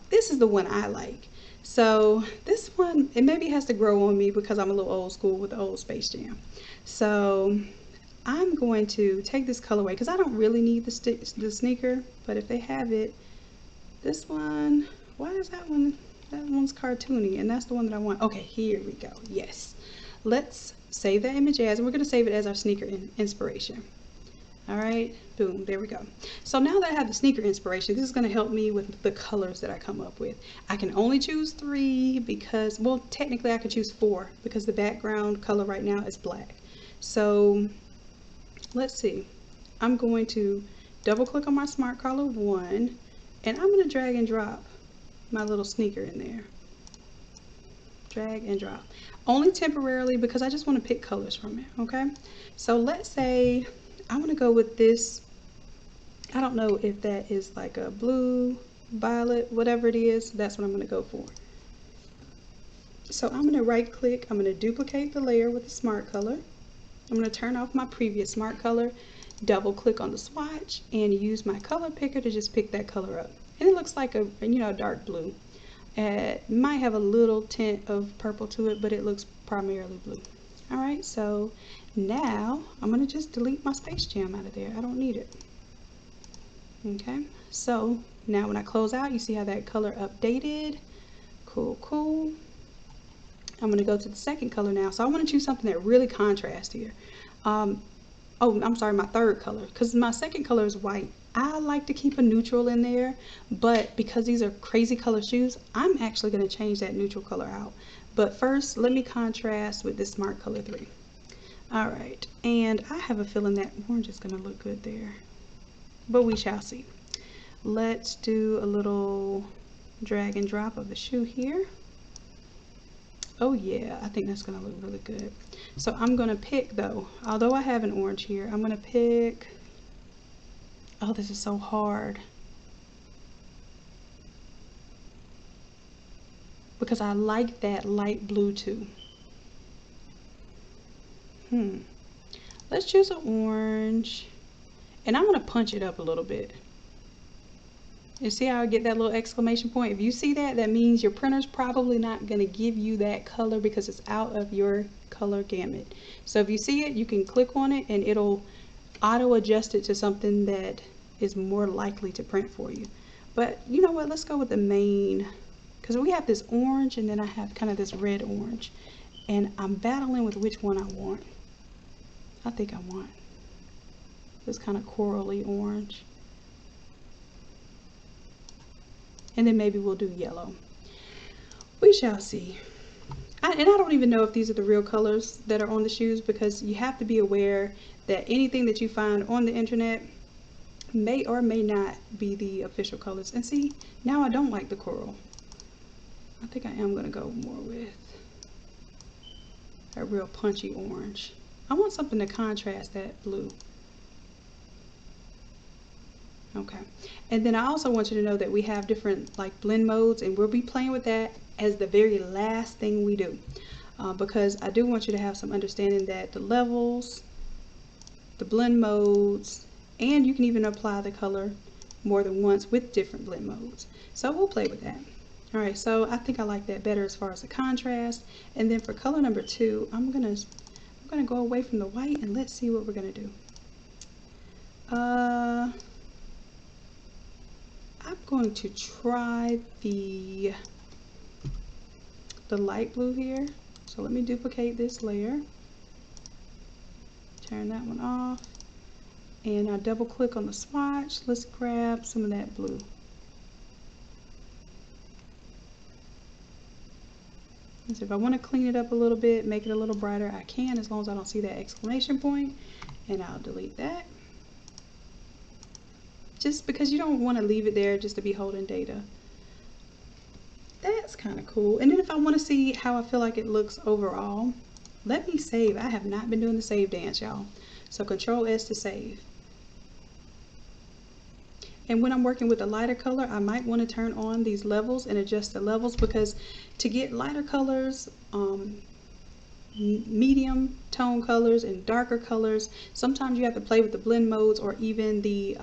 This is the one I like. So this one, it maybe has to grow on me because I'm a little old school with the old Space Jam. So I'm going to take this colorway because I don't really need the sneaker, but if they have it, this one, why is that one? That one's cartoony, and that's the one that I want. Okay, here we go. Yes. Let's save that image as, and we're going to save it as our sneaker inspiration. All right, boom, there we go. So now that I have the sneaker inspiration, this is going to help me with the colors that I come up with. I can only choose 3 because, well, technically I could choose 4 because the background color right now is black. So let's see. I'm going to double click on my Smart Color 1, and I'm going to drag and drop my little sneaker in there. Drag and drop. Only temporarily because I just want to pick colors from it, okay? So let's say I want to go with this. I don't know if that is like a blue, violet, whatever it is. That's what I'm going to go for. So I'm going to right click. I'm going to duplicate the layer with the Smart Color. I'm going to turn off my previous Smart Color, double click on the swatch, and use my color picker to just pick that color up. And it looks like a, you know, a dark blue. It might have a little tint of purple to it, but it looks primarily blue. All right, so now I'm going to just delete my Space Jam out of there. I don't need it. Okay, so now when I close out, you see how that color updated. Cool, cool. I'm going to go to the second color now. So I want to choose something that really contrasts here. Oh, I'm sorry, my third color, because my second color is white. I like to keep a neutral in there, but because these are crazy color shoes, I'm actually going to change that neutral color out. But first, let me contrast with this Smart Color 3. All right, and I have a feeling that orange is going to look good there, but we shall see. Let's do a little drag and drop of the shoe here. Oh yeah, I think that's going to look really good. So I'm going to pick, though, although I have an orange here, I'm going to pick, oh, this is so hard, because I like that light blue too. Let's choose an orange, and I'm going to punch it up a little bit. You see how I get that little exclamation point? If you see that, that means your printer's probably not going to give you that color because it's out of your color gamut. So if you see it, you can click on it and it'll auto adjust it to something that is more likely to print for you. But you know what, let's go with the main, because we have this orange and then I have kind of this red orange, and I'm battling with which one I want. I think I want this kind of corally orange. And then maybe we'll do yellow. We shall see. And I don't even know if these are the real colors that are on the shoes, because you have to be aware that anything that you find on the internet may or may not be the official colors. And see, now I don't like the coral. I think I am going to go more with a real punchy orange. I want something to contrast that blue. Okay, and then I also want you to know that we have different like blend modes, and we'll be playing with that as the very last thing we do, because I do want you to have some understanding that the levels, the blend modes, and you can even apply the color more than once with different blend modes. So we'll play with that. All right, so I think I like that better as far as the contrast. And then for color number 2, I'm gonna go away from the white and let's see what we're gonna do. I'm going to try the light blue here. So let me duplicate this layer, turn that one off, and I double click on the swatch. Let's grab some of that blue. And so if I want to clean it up a little bit, make it a little brighter, I can, as long as I don't see that exclamation point, and I'll delete that. Just because you don't want to leave it there just to be holding data. That's kind of cool. And then if I want to see how I feel like it looks overall, let me save. I have not been doing the save dance, y'all. So Control S to save. And when I'm working with a lighter color, I might want to turn on these levels and adjust the levels, because to get lighter colors, medium tone colors and darker colors, sometimes you have to play with the blend modes or even the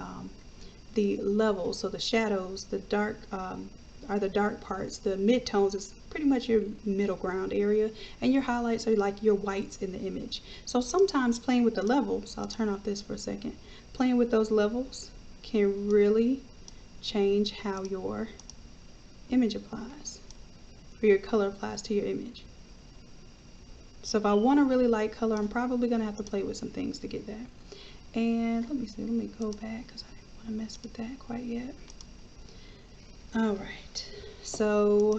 levels. So the shadows, the dark are the dark parts, the mid-tones is pretty much your middle ground area, and your highlights are like your whites in the image. So sometimes playing with the levels, I'll turn off this for a second, playing with those levels can really change how your image applies, or your color applies to your image. So if I want a really light color, I'm probably going to have to play with some things to get that. And let me see, let me go back because I didn't want to mess with that quite yet. Alright, so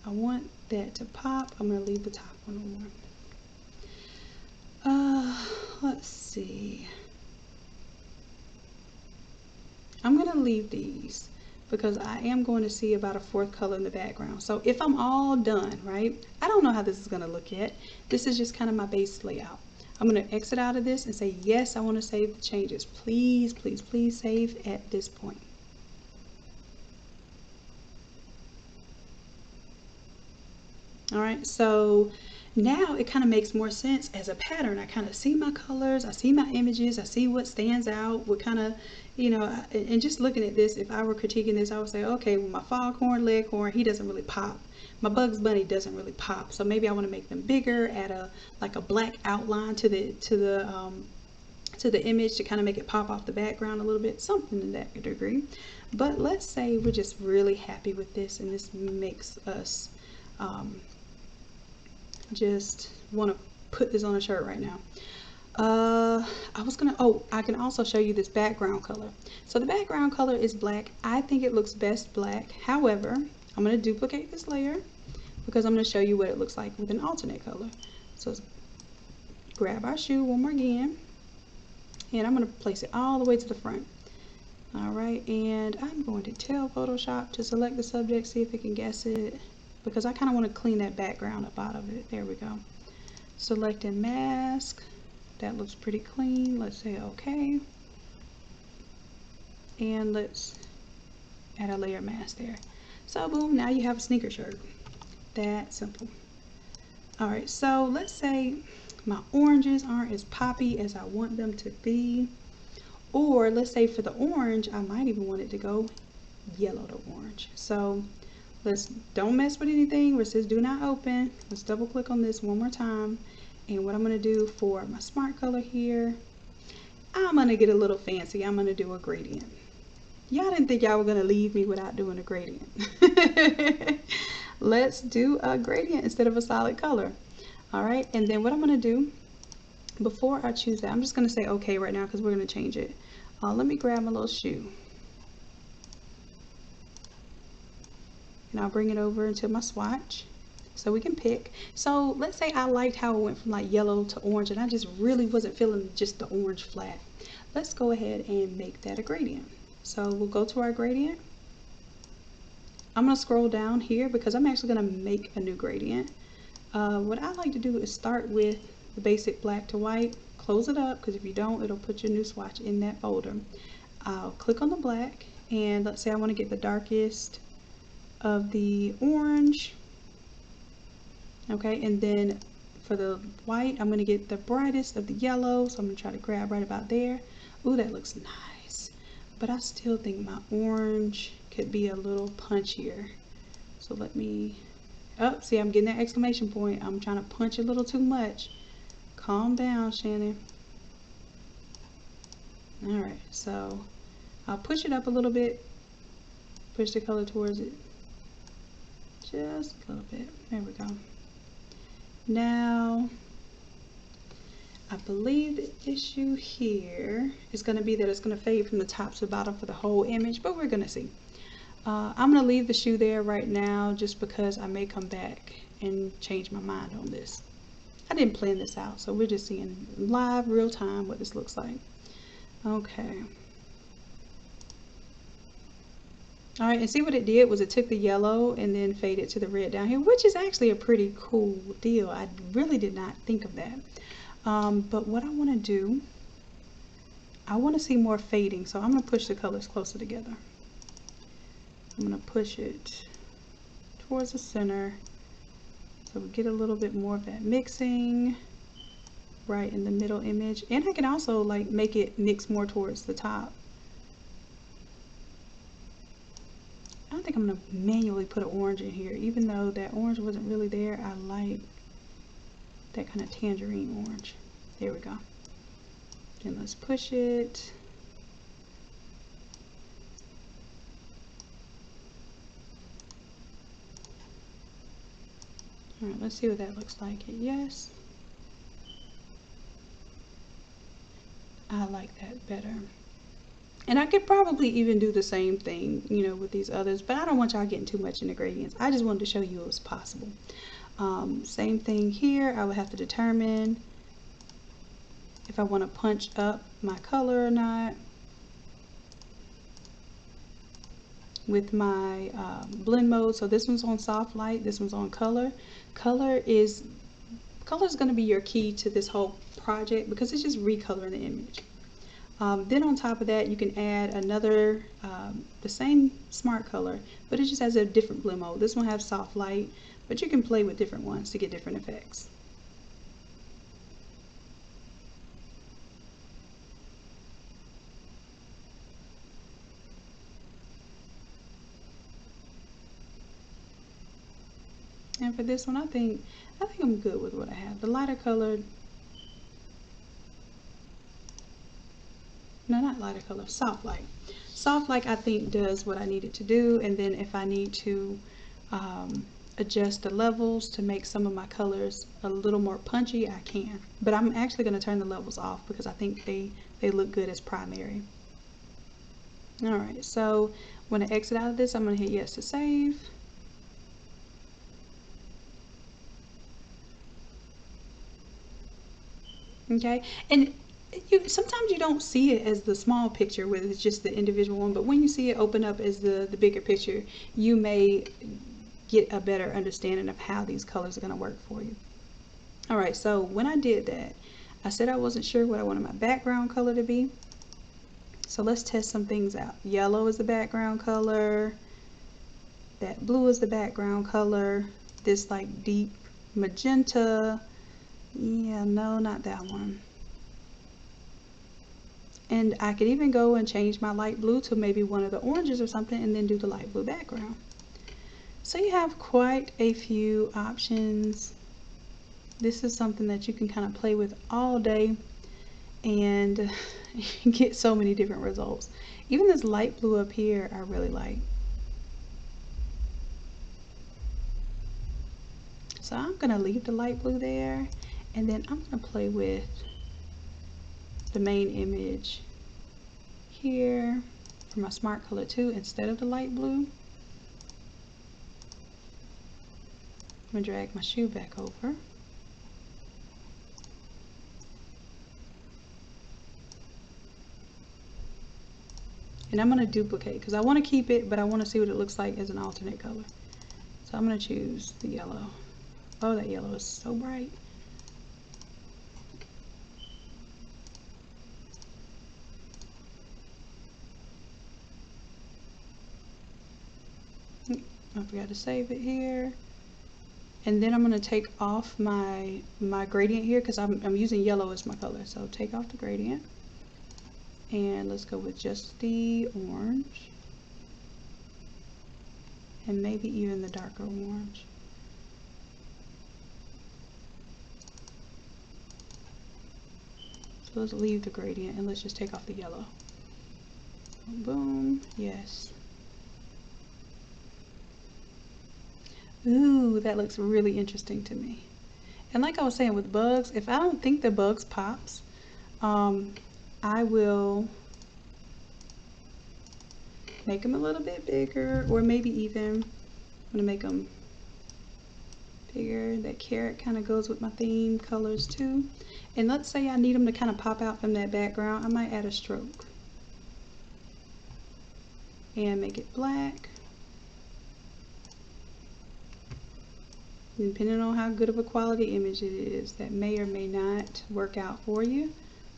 I want that to pop. I'm going to leave the top one on. Let's see. I'm going to leave these because I am going to see about a fourth color in the background. So if I'm all done, right, I don't know how this is going to look yet. This is just kind of my base layout. I'm going to exit out of this and say, yes, I want to save the changes. Please, please, please save at this point. All right, so now it kind of makes more sense as a pattern. I kind of see my colors, I see my images, I see what stands out, what kind of, you know, and just looking at this, if I were critiquing this, I would say, okay, well, my foghorn leghorn, he doesn't really pop. My Bugs Bunny doesn't really pop. So maybe I want to make them bigger, add a like a black outline to the image to kind of make it pop off the background a little bit, something in that degree. But let's say we're just really happy with this, and this makes us just want to put this on a shirt right now. I can also show you this background color. So the background color is black. I think it looks best black. However, I'm going to duplicate this layer because I'm going to show you what it looks like with an alternate color. So let's grab our shoe one more again, and I'm going to place it all the way to the front. Alright, and I'm going to tell Photoshop to select the subject, see if it can guess it, because I kind of want to clean that background up out of it. There we go. Select and mask. That looks pretty clean. Let's say okay. And let's add a layer mask there. So boom, now you have a sneaker shirt. That simple. Alright, so let's say my oranges aren't as poppy as I want them to be. Or let's say for the orange, I might even want it to go yellow to orange. So don't mess with anything where it says do not open. Let's double click on this one more time. And what I'm going to do for my smart color here, I'm going to get a little fancy. I'm going to do a gradient. Y'all didn't think y'all were going to leave me without doing a gradient. Let's do a gradient instead of a solid color. All right, and then what I'm going to do before I choose that, I'm just going to say okay right now because we're going to change it. Let me grab my little shoe. And I'll bring it over into my swatch so we can pick. So let's say I liked how it went from like yellow to orange, and I just really wasn't feeling just the orange flat. Let's go ahead and make that a gradient. So we'll go to our gradient. I'm going to scroll down here because I'm actually going to make a new gradient. What I like to do is start with the basic black to white, close it up, because if you don't, it'll put your new swatch in that folder. I'll click on the black, and let's say I want to get the darkest of the orange. Okay, and then for the white, I'm going to get the brightest of the yellow, so I'm going to try to grab right about there. Ooh, that looks nice. But I still think my orange could be a little punchier. So let me, oh, see, I'm getting that exclamation point. I'm trying to punch a little too much. Calm down, Shannon. Alright, so I'll push it up a little bit, push the color towards it just a little bit. There we go. Now, I believe the issue here is going to be that it's going to fade from the top to the bottom for the whole image, but we're going to see. I'm going to leave the shoe there right now just because I may come back and change my mind on this. I didn't plan this out, so we're just seeing live, real time what this looks like. Okay. Alright, and see what it did was it took the yellow and then faded to the red down here, which is actually a pretty cool deal. I really did not think of that. But what I want to do, I want to see more fading, so I'm going to push the colors closer together. I'm going to push it towards the center so we get a little bit more of that mixing right in the middle image. And I can also like make it mix more towards the top. I think I'm going to manually put an orange in here, even though that orange wasn't really there. I like that kind of tangerine orange. There we go. Then let's push it. Alright, let's see what that looks like. Yes. I like that better. And I could probably even do the same thing, you know, with these others, but I don't want y'all getting too much in the gradients. I just wanted to show you it was possible. Same thing here. I would have to determine if I want to punch up my color or not. With my blend mode, so this one's on soft light, this one's on color. Color is going to be your key to this whole project because it's just recoloring the image. Then on top of that, you can add another, the same smart color, but it just has a different blend mode. This one has soft light, but you can play with different ones to get different effects. And for this one, I think I'm good with what I have. The lighter colored, no, not lighter color, soft light. Soft light I think does what I need it to do, and then if I need to adjust the levels to make some of my colors a little more punchy, I can. But I'm actually going to turn the levels off because I think they look good as primary. Alright, so when I exit out of this, I'm going to hit yes to save. Okay, and sometimes you don't see it as the small picture where it's just the individual one, but when you see it open up as the bigger picture, you may get a better understanding of how these colors are going to work for you. Alright, so when I did that, I said I wasn't sure what I wanted my background color to be. So let's test some things out. Yellow is the background color. That blue is the background color. This like deep magenta. Yeah, no, not that one. And I could even go and change my light blue to maybe one of the oranges or something and then do the light blue background. So you have quite a few options. This is something that you can kind of play with all day and get so many different results. Even this light blue up here I really like. So I'm going to leave the light blue there, and then I'm going to play with the main image here for my smart color 2 instead of the light blue. I'm going to drag my shoe back over. And I'm going to duplicate because I want to keep it, but I want to see what it looks like as an alternate color. So I'm going to choose the yellow. Oh, that yellow is so bright. I forgot to save it here. And then I'm going to take off my gradient here because I'm using yellow as my color. So take off the gradient. And let's go with just the orange. And maybe even the darker orange. So let's leave the gradient and let's just take off the yellow. Boom, yes. Ooh, that looks really interesting to me. And like I was saying with bugs, if I don't think the bugs pops, I will make them a little bit bigger, or maybe even I'm gonna make them bigger. That carrot kind of goes with my theme colors too. And let's say I need them to kind of pop out from that background, I might add a stroke and make it black. Depending on how good of a quality image it is, that may or may not work out for you.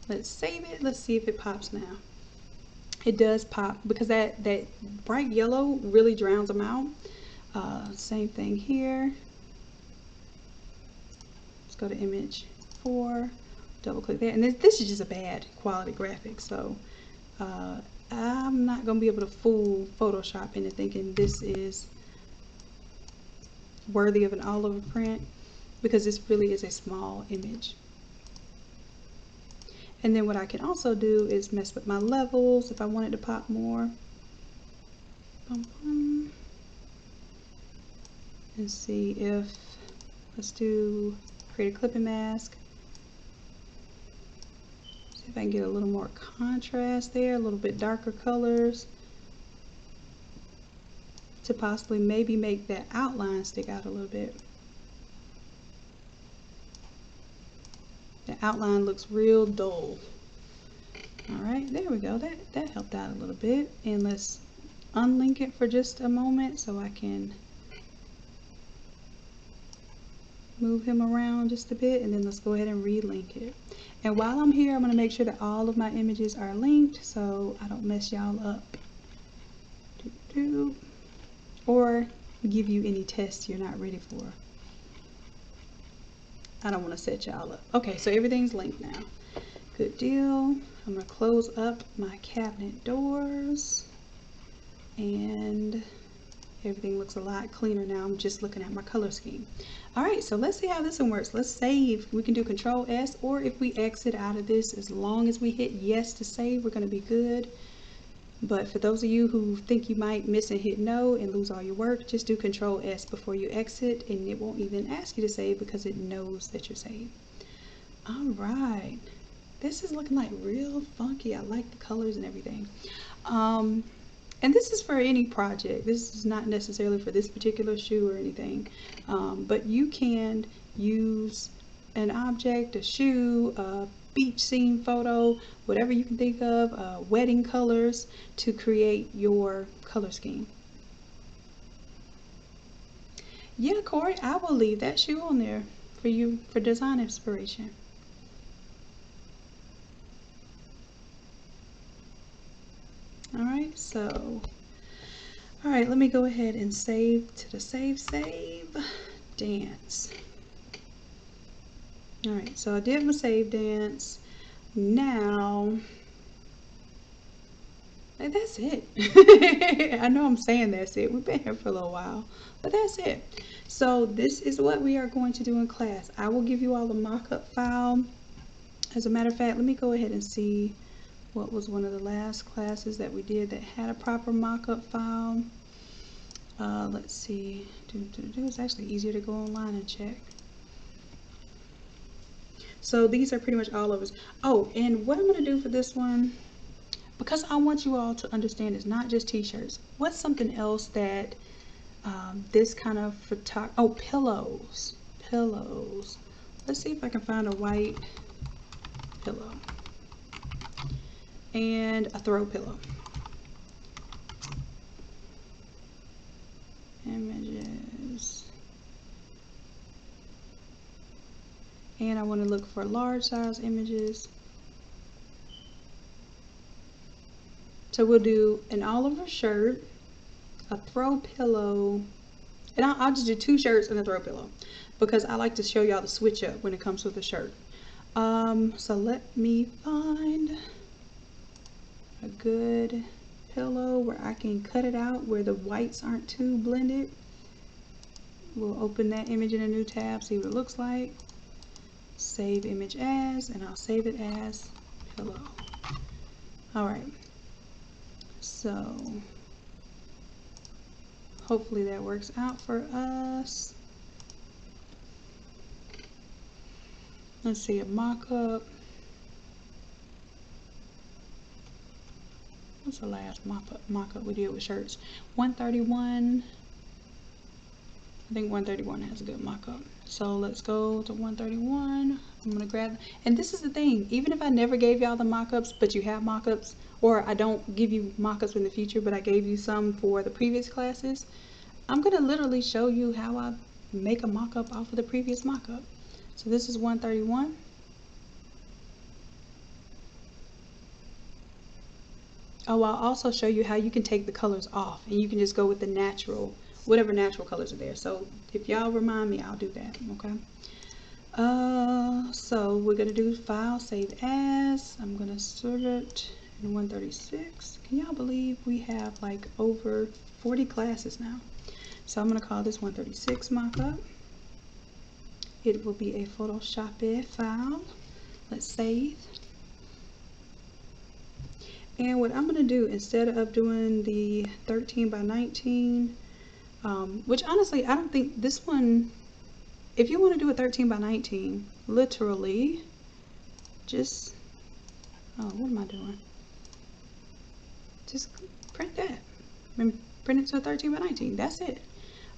Let's save it. Let's see if it pops now. It does pop because that bright yellow really drowns them out. Same thing here. Let's go to image 4, double click there, and this is just a bad quality graphic, so I'm not gonna be able to fool Photoshop into thinking this is worthy of an all over print, because this really is a small image. And then what I can also do is mess with my levels if I want it to pop more. Bum, bum. And see if, let's do create a clipping mask. See if I can get a little more contrast there, a little bit darker colors, to possibly maybe make that outline stick out a little bit. The outline looks real dull. Alright, there we go. That helped out a little bit. And let's unlink it for just a moment so I can move him around just a bit, and then let's go ahead and relink it. And while I'm here, I'm going to make sure that all of my images are linked so I don't mess y'all up. Or give you any tests you're not ready for. I don't want to set y'all up. Okay, so everything's linked now. Good deal. I'm going to close up my cabinet doors, and everything looks a lot cleaner now. I'm just looking at my color scheme. Alright, so let's see how this one works. Let's save. We can do Control S, or if we exit out of this, as long as we hit yes to save, we're going to be good. But for those of you who think you might miss and hit no and lose all your work, just do Control S before you exit, and it won't even ask you to save because it knows that you're saved. Alright, this is looking like real funky. I like the colors and everything. And this is for any project. This is not necessarily for this particular shoe or anything. But you can use an object, a shoe, a beach scene photo, whatever you can think of, wedding colors, to create your color scheme. Yeah, Corey, I will leave that shoe on there for you for design inspiration. Alright, so, alright, let me go ahead and save to the save dance. Alright, so I did my save dance. Now, that's it. I know I'm saying that's it. We've been here for a little while, but that's it. So this is what we are going to do in class. I will give you all the mock-up file. As a matter of fact, let me go ahead and see what was one of the last classes that we did that had a proper mock-up file. Let's see. It's actually easier to go online and check. So these are pretty much all of us. Oh, and what I'm going to do for this one, because I want you all to understand it's not just t-shirts. What's something else that this kind of oh, pillows. Pillows. Let's see if I can find a white pillow. And a throw pillow. Images. And I want to look for large size images. So we'll do an all-over shirt, a throw pillow, and I'll just do 2 shirts and a throw pillow because I like to show y'all the switch up when it comes with a shirt. So let me find a good pillow where I can cut it out where the whites aren't too blended. We'll open that image in a new tab, see what it looks like. Save image as, and I'll save it as pillow. All right, so hopefully that works out for us. Let's see, a mock-up. What's the last mock-up we did with shirts? 131. I think 131 has a good mock-up. So let's go to 131. I'm gonna grab, and this is the thing, even if I never gave y'all the mock-ups, but you have mock-ups, or I don't give you mock-ups in the future, but I gave you some for the previous classes, I'm gonna literally show you how I make a mock-up off of the previous mock-up. So this is 131. Oh, I'll also show you how you can take the colors off and you can just go with the natural, whatever natural colors are there. So if y'all remind me, I'll do that, okay? So we're gonna do file, save as. I'm gonna sort it in 136. Can y'all believe we have like over 40 classes now? So I'm gonna call this 136 mockup. It will be a Photoshop file. Let's save. And what I'm going to do, instead of doing the 13 by 19, which honestly, I don't think this one, if you want to do a 13 by 19, literally, just, oh, what am I doing? Just print that and print it to a 13 by 19. That's it.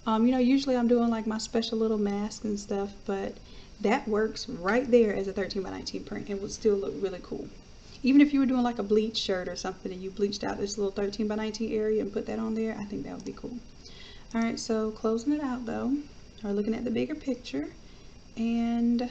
You know, usually I'm doing like my special little mask and stuff, but that works right there as a 13 by 19 print. It would still look really cool. Even if you were doing like a bleach shirt or something and you bleached out this little 13 by 19 area and put that on there, I think that would be cool. Alright, so closing it out though, or looking at the bigger picture, and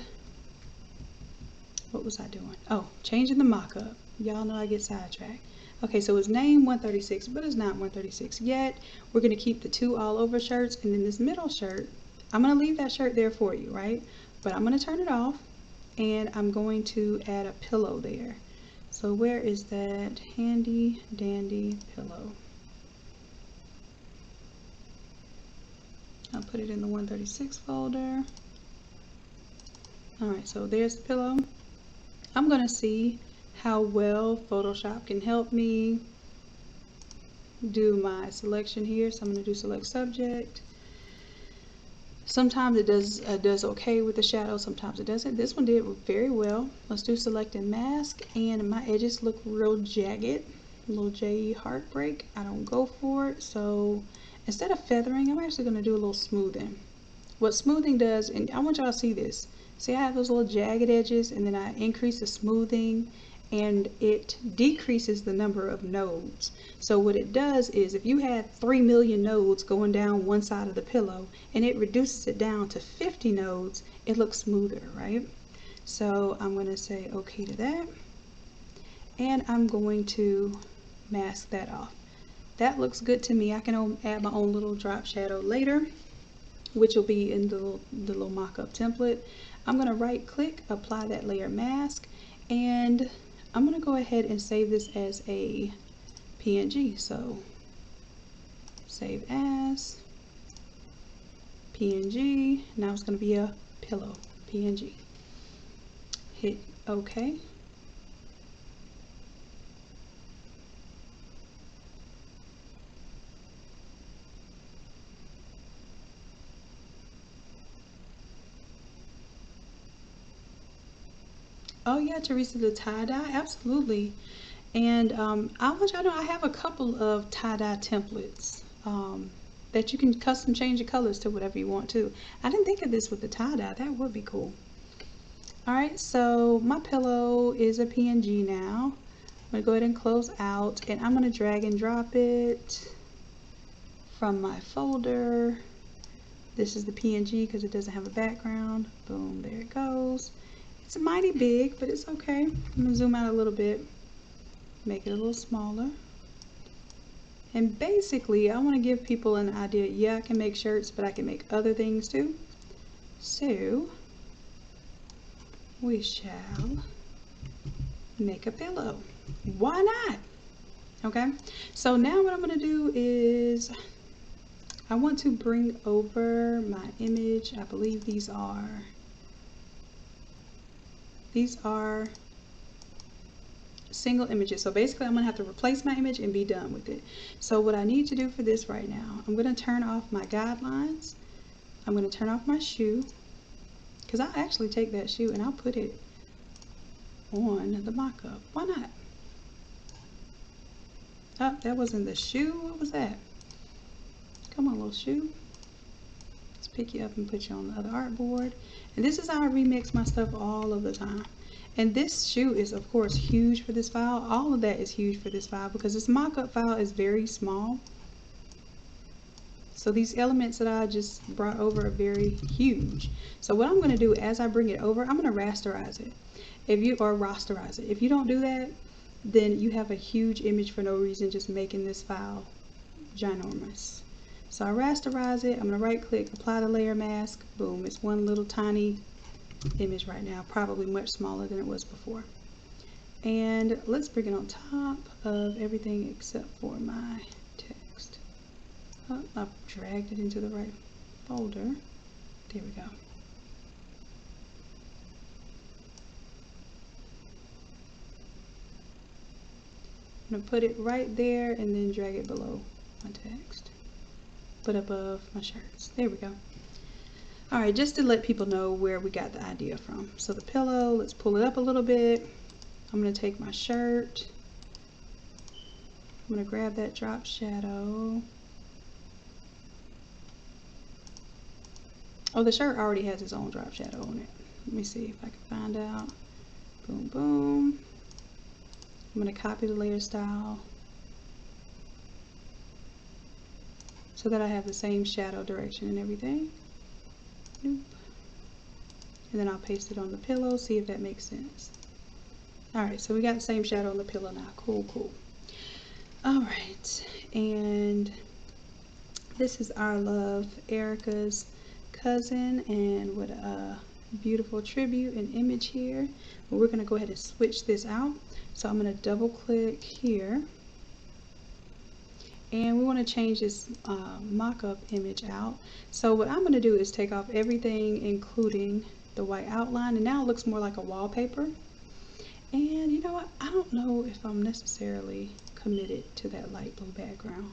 what was I doing? Oh, changing the mock-up. Y'all know I get sidetracked. Okay, so it's named 136, but it's not 136 yet. We're going to keep the 2 all over shirts, and then this middle shirt, I'm going to leave that shirt there for you, right? But I'm going to turn it off, and I'm going to add a pillow there. So where is that handy dandy pillow? I'll put it in the 136 folder. Alright, so there's the pillow. I'm going to see how well Photoshop can help me do my selection here. So I'm going to do select subject. Sometimes it does okay with the shadow, sometimes it doesn't. This one did very well. Let's do select and mask, and my edges look real jagged, a little J heartbreak. I don't go for it, so instead of feathering, I'm actually going to do a little smoothing. What smoothing does, and I want y'all to see this. See, I have those little jagged edges, and then I increase the smoothing, and it decreases the number of nodes. So what it does is, if you had 3 million nodes going down one side of the pillow and it reduces it down to 50 nodes, it looks smoother, right? So I'm going to say okay to that, and I'm going to mask that off. That looks good to me. I can add my own little drop shadow later, which will be in the little mock-up template. I'm going to right click, apply that layer mask, and I'm going to go ahead and save this as a PNG. So save as PNG. Now it's going to be a pillow PNG. Hit OK. Oh yeah, Teresa, the tie-dye, absolutely. And I want y'all to know I have a couple of tie-dye templates that you can custom change the colors to whatever you want to. I didn't think of this with the tie-dye. That would be cool. Alright, so my pillow is a PNG now. I'm going to go ahead and close out, and I'm going to drag and drop it from my folder. This is the PNG because it doesn't have a background. Boom, there it goes. It's mighty big, but it's okay. I'm going to zoom out a little bit, make it a little smaller. And basically, I want to give people an idea. Yeah, I can make shirts, but I can make other things too. So, we shall make a pillow. Why not? Okay, so now what I'm going to do is I want to bring over my image. I believe these are single images. So basically I'm gonna have to replace my image and be done with it. So what I need to do for this right now, I'm gonna turn off my guidelines. I'm gonna turn off my shoe, because I'll actually take that shoe and I'll put it on the mock-up. Why not? Oh, that wasn't the shoe. What was that? Come on, little shoe. Let's pick you up and put you on the other artboard. And this is how I remix my stuff all of the time. And this shoe is, of course, huge for this file. All of that is huge for this file because this mock-up file is very small. So these elements that I just brought over are very huge. So what I'm going to do as I bring it over, I'm going to rasterize it. Rasterize it. If you don't do that, then you have a huge image for no reason, just making this file ginormous. So I rasterize it. I'm going to right click, apply the layer mask. Boom. It's one little tiny image right now, probably much smaller than it was before. And let's bring it on top of everything except for my text. Oh, I've dragged it into the right folder. There we go. I'm going to put it right there and then drag it below my text, but above my shirts. There we go. Alright, just to let people know where we got the idea from. So the pillow, let's pull it up a little bit. I'm going to take my shirt. I'm going to grab that drop shadow. Oh, the shirt already has its own drop shadow on it. Let me see if I can find out. Boom, boom. I'm going to copy the layer style so that I have the same shadow direction and everything. Nope. And then I'll paste it on the pillow, see if that makes sense. Alright, so we got the same shadow on the pillow now. Cool, cool. Alright, and this is our love, Erica's cousin, and what a beautiful tribute and image here. But we're going to go ahead and switch this out. So I'm going to double click here, and we want to change this mock-up image out. So what I'm going to do is take off everything including the white outline, and now it looks more like a wallpaper. And you know what, I don't know if I'm necessarily committed to that light blue background.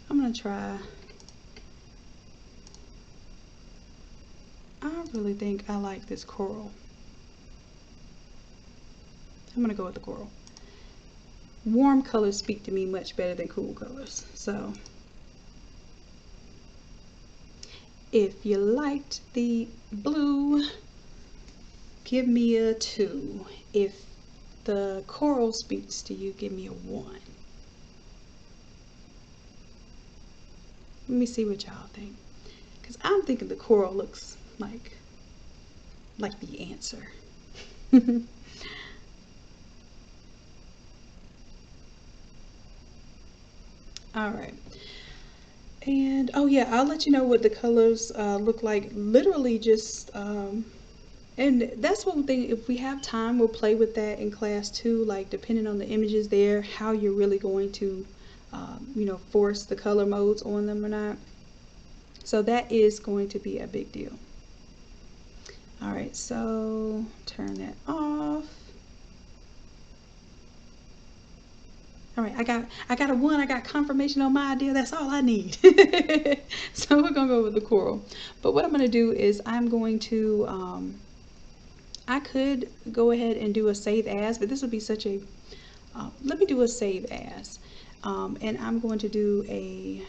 I'm going to try. I really think I like this coral. I'm going to go with the coral. Warm colors speak to me much better than cool colors. So if you liked the blue, give me a 2. If the coral speaks to you, give me a 1. Let me see what y'all think. Because I'm thinking the coral looks like the answer. Alright. And oh yeah, I'll let you know what the colors look like. Literally just and that's one thing, if we have time, we'll play with that in class too, like depending on the images there, how you're really going to you know, force the color modes on them or not. So that is going to be a big deal. Alright, so turn that off. Alright, I got a 1, I got confirmation on my idea, that's all I need. So we're gonna go with the coral. But what I'm gonna do is I'm going to I could go ahead and do a save as, but this would be such a let me do a save as. And I'm going to do a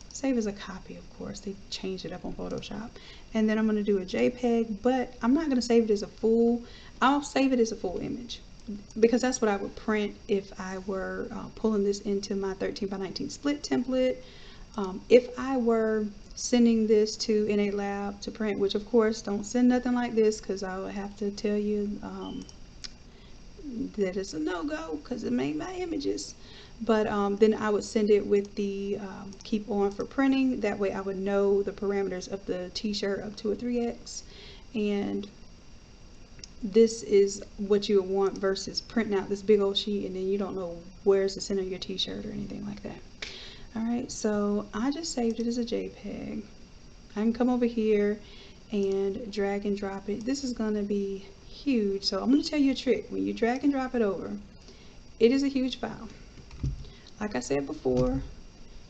save as a copy, of course. They changed it up on Photoshop. And then I'm going to do a JPEG, but I'm not going to save it as a full. I'll save it as a full image because that's what I would print if I were pulling this into my 13x19 split template. If I were sending this to Innate Lab to print, which of course don't send nothing like this because I would have to tell you that it's a no-go because it made my images. But then I would send it with the keep on for printing. That way I would know the parameters of the t-shirt up to a 3x, and this is what you would want versus printing out this big old sheet and then you don't know where's the center of your t-shirt or anything like that. Alright, so I just saved it as a JPEG. I can come over here and drag and drop it. This is going to be huge, so I'm going to tell you a trick. When you drag and drop it over, it is a huge file. Like I said before,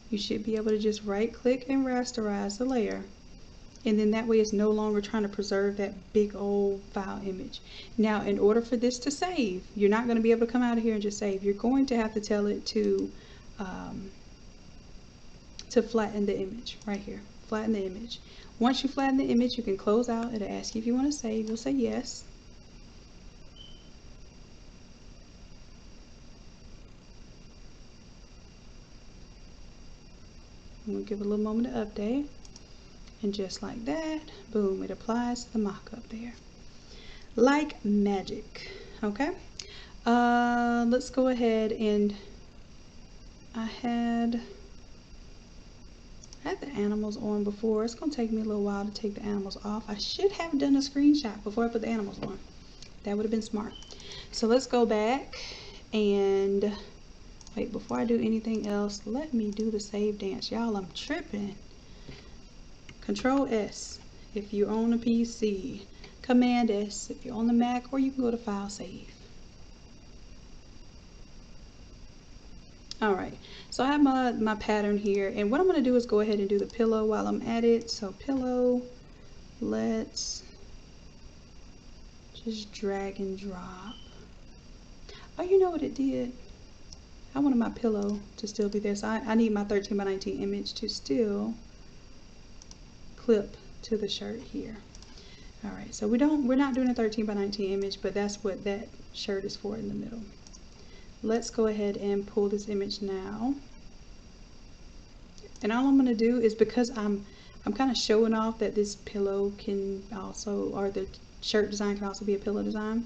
you should be able to just right click and rasterize the layer, and then that way it's no longer trying to preserve that big old file image. Now, in order for this to save, you're not going to be able to come out of here and just save. You're going to have to tell it to flatten the image right here. Flatten the image. Once you flatten the image, you can close out. It'll ask you if you want to save. You'll say yes. We'll give it a little moment to update. And just like that, boom, it applies to the mock-up there. Like magic. Okay. Let's go ahead and I had the animals on before. It's going to take me a little while to take the animals off. I should have done a screenshot before I put the animals on. That would have been smart. So let's go back and wait, before I do anything else, let me do the save dance. Y'all, I'm tripping. Control S if you own a PC. Command S if you're on the Mac, or you can go to File, Save. Alright, so I have my pattern here, and what I'm going to do is go ahead and do the pillow while I'm at it. So pillow, let's just drag and drop. Oh, you know what it did? I wanted my pillow to still be there, so I need my 13 by 19 image to still clip to the shirt here. Alright, so we're not doing a 13 by 19 image, but that's what that shirt is for in the middle. Let's go ahead and pull this image now. And all I'm going to do is, because I'm kind of showing off that this pillow can also, or the shirt design can also be a pillow design.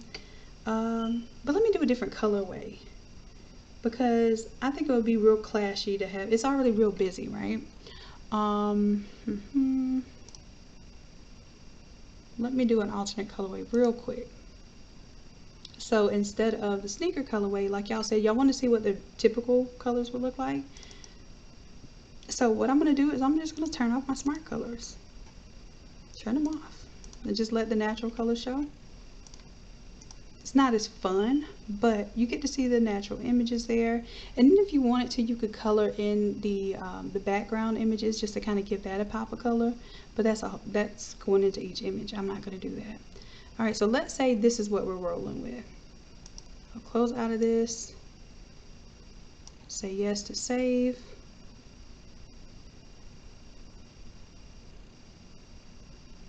But let me do a different colorway, because I think it would be real clashy to have. It's already real busy, right? Let me do an alternate colorway real quick. So instead of the sneaker colorway, like y'all said, y'all want to see what the typical colors would look like. So what I'm going to do is I'm just going to turn off my smart colors. Turn them off. And just let the natural colors show. It's not as fun, but you get to see the natural images there. And then if you wanted to, you could color in the background images just to kind of give that a pop of color. But that's going into each image. I'm not going to do that. All right, so let's say this is what we're rolling with. I'll close out of this. Say yes to save.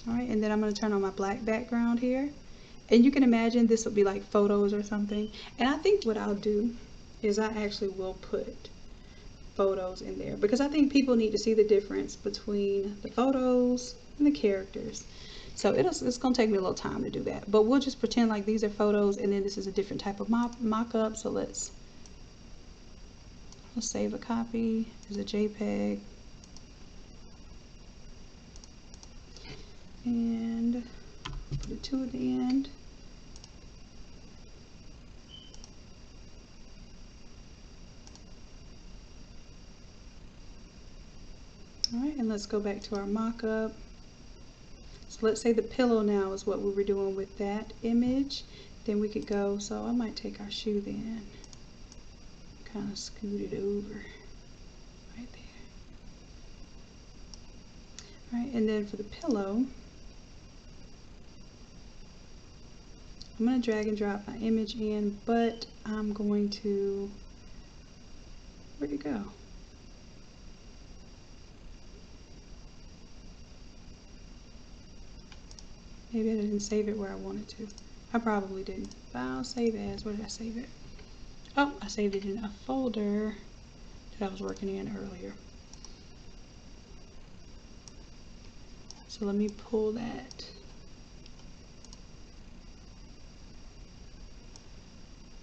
All right, and then I'm going to turn on my black background here. And you can imagine this will be like photos or something. And I think what I'll do is I actually will put photos in there, because I think people need to see the difference between the photos and the characters. So it's going to take me a little time to do that. But we'll just pretend like these are photos, and then this is a different type of mock-up. So let's save a copy as a JPEG. And put a 2 at the end. Alright, and let's go back to our mock-up. So let's say the pillow now is what we were doing with that image. Then we could go, so I might take our shoe then, kind of scoot it over right there. Alright, and then for the pillow, I'm going to drag and drop my image in, but I'm going to, where'd it go? Maybe I didn't save it where I wanted to. I probably didn't. File, save as. Where did I save it? Oh, I saved it in a folder that I was working in earlier. So let me pull that.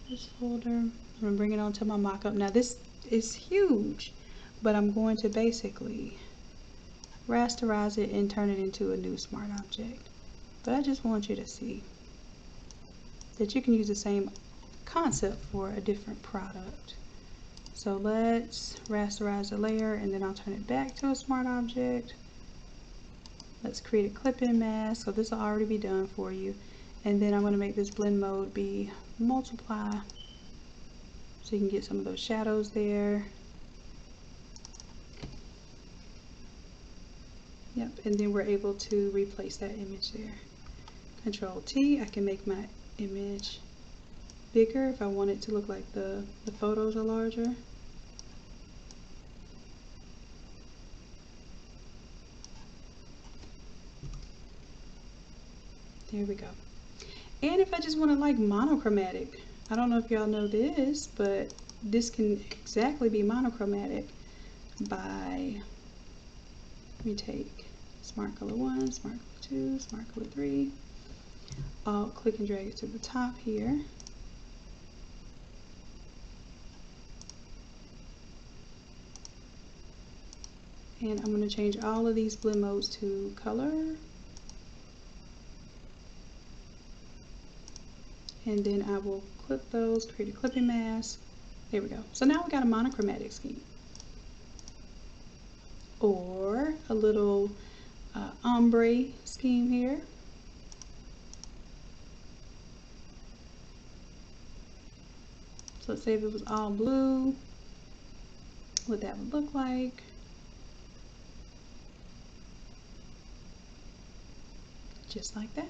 This folder. I'm going to bring it onto my mockup. Now this is huge, but I'm going to basically rasterize it and turn it into a new smart object. But I just want you to see that you can use the same concept for a different product. So let's rasterize the layer, and then I'll turn it back to a smart object. Let's create a clipping mask. So this will already be done for you. And then I'm going to make this blend mode be multiply, so you can get some of those shadows there. Yep, and then we're able to replace that image there. Control T, I can make my image bigger if I want it to look like the photos are larger. There we go. And if I just want to like monochromatic, I don't know if y'all know this, but this can exactly be monochromatic by, let me take Smart Color 1, Smart Color 2, Smart Color 3. I'll click and drag it to the top here. And I'm going to change all of these blend modes to color. And then I will clip those, create a clipping mask. There we go. So now we got a monochromatic scheme. Or a little ombre scheme here. So let's say if it was all blue, what that would look like. Just like that.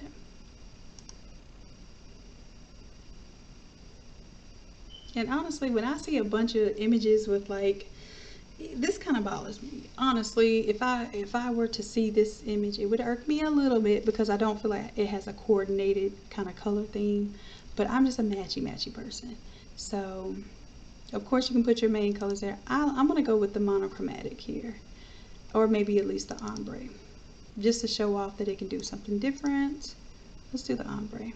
And honestly, when I see a bunch of images with like, this kind of bothers me. Honestly, if I were to see this image, it would irk me a little bit because I don't feel like it has a coordinated kind of color theme. But I'm just a matchy person. So, of course, you can put your main colors there. I'm going to go with the monochromatic here. Or maybe at least the ombre. Just to show off that it can do something different. Let's do the ombre.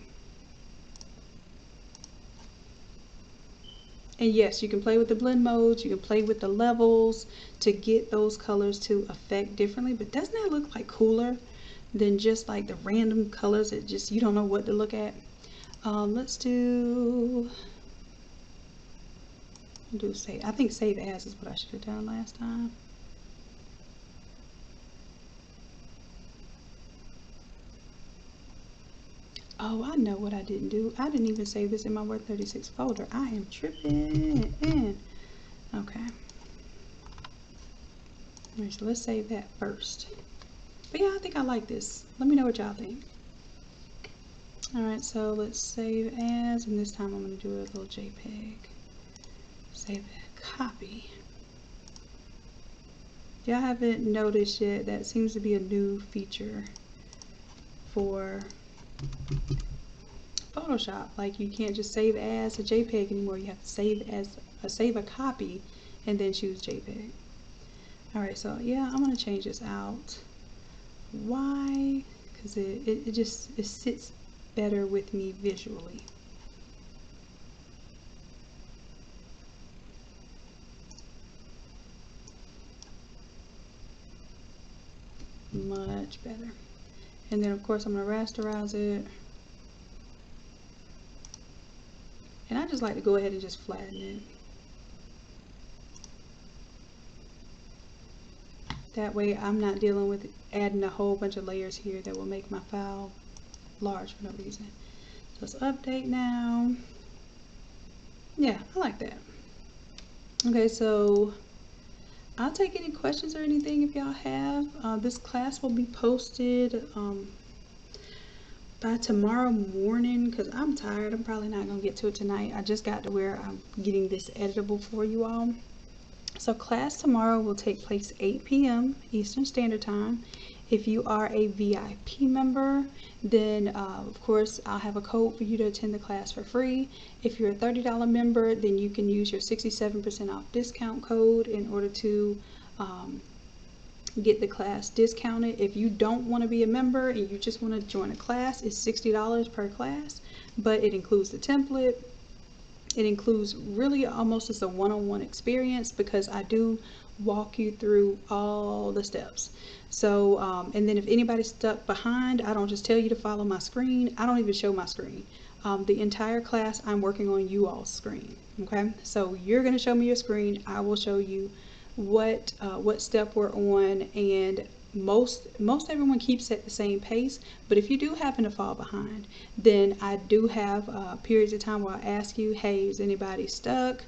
And yes, you can play with the blend modes, you can play with the levels to get those colors to affect differently, but doesn't that look like cooler than just like the random colors that just you don't know what to look at? Let's do save. I think save as is what I should have done last time. Oh, I know what I didn't do. I didn't even save this in my Word 36 folder. I am tripping. Okay. Alright, so let's save that first. But yeah, I think I like this. Let me know what y'all think. Alright, so let's save as, and this time I'm going to do a little JPEG. Save that, copy. Y'all haven't noticed yet, that seems to be a new feature for Photoshop. Like, you can't just save as a JPEG anymore. You have to save a copy and then choose JPEG. Alright, so yeah, I'm going to change this out. Why? Because it sits better with me visually. Much better. And then of course I'm going to rasterize it. And I just like to go ahead and just flatten it. That way I'm not dealing with adding a whole bunch of layers here that will make my file large for no reason. So let's update now. Yeah, I like that. Okay, so I'll take any questions or anything if y'all have. This class will be posted by tomorrow morning because I'm tired. I'm probably not going to get to it tonight. I just got to where I'm getting this editable for you all. So class tomorrow will take place 8 p.m. Eastern Standard Time. If you are a VIP member, then of course I'll have a code for you to attend the class for free. If you're a $30 member, then you can use your 67% off discount code in order to get the class discounted. If you don't want to be a member and you just want to join a class, it's $60 per class, but it includes the template. It includes really almost as a one-on-one experience because I do walk you through all the steps. So, and then if anybody's stuck behind, I don't just tell you to follow my screen. I don't even show my screen. The entire class, I'm working on you all's screen. Okay, so you're going to show me your screen. I will show you what step we're on, and most everyone keeps at the same pace, but if you do happen to fall behind, then I do have periods of time where I ask you, hey, is anybody stuck?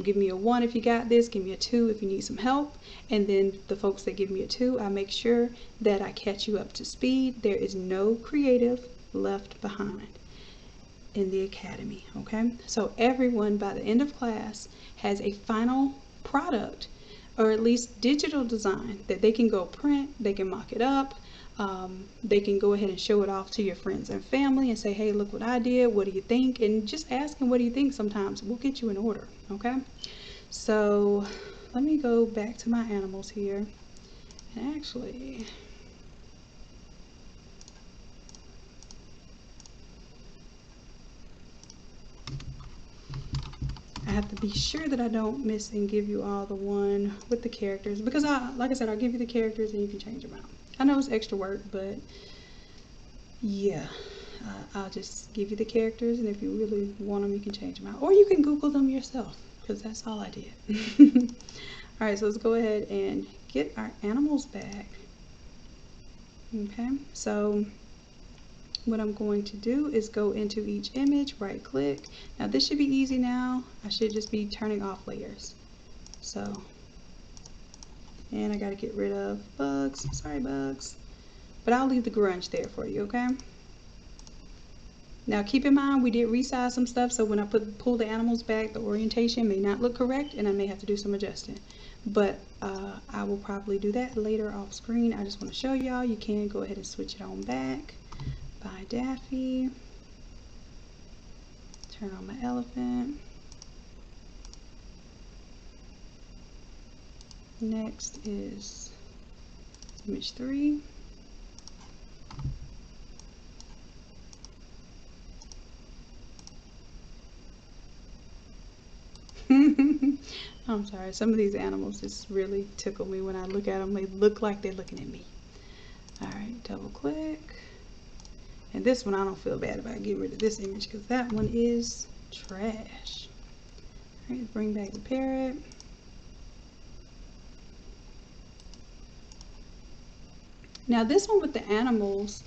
Give me a 1 if you got this, give me a 2 if you need some help, and then the folks that give me a 2, I make sure that I catch you up to speed. There is no creative left behind in the academy, okay? So everyone by the end of class has a final product, or at least digital design, that they can go print, they can mock it up, they can go ahead and show it off to your friends and family and say, hey, look what I did, what do you think? And just asking what do you think sometimes will get you in order, okay? So let me go back to my animals here, and actually I have to be sure that I don't miss and give you all the one with the characters, because like I said, I'll give you the characters and you can change them out. I know it's extra work, but yeah, I'll just give you the characters, and if you really want them, you can change them out, or you can Google them yourself, because that's all I did. All right, so let's go ahead and get our animals back. Okay, so what I'm going to do is go into each image, right click. Now this should be easy now. I should just be turning off layers. So, and I gotta get rid of bugs. Sorry, bugs. But I'll leave the grunge there for you, okay? Now keep in mind, we did resize some stuff, so when I pull the animals back, the orientation may not look correct, and I may have to do some adjusting. But I will probably do that later off screen. I just want to show y'all, you can go ahead and switch it on back. By Daffy. Turn on my elephant. Next is image 3. I'm sorry, some of these animals just really tickle me when I look at them. They look like they're looking at me. Alright, double click. And this one I don't feel bad about getting rid of this image, because that one is trash. Alright, bring back the parrot. Now this one with the animals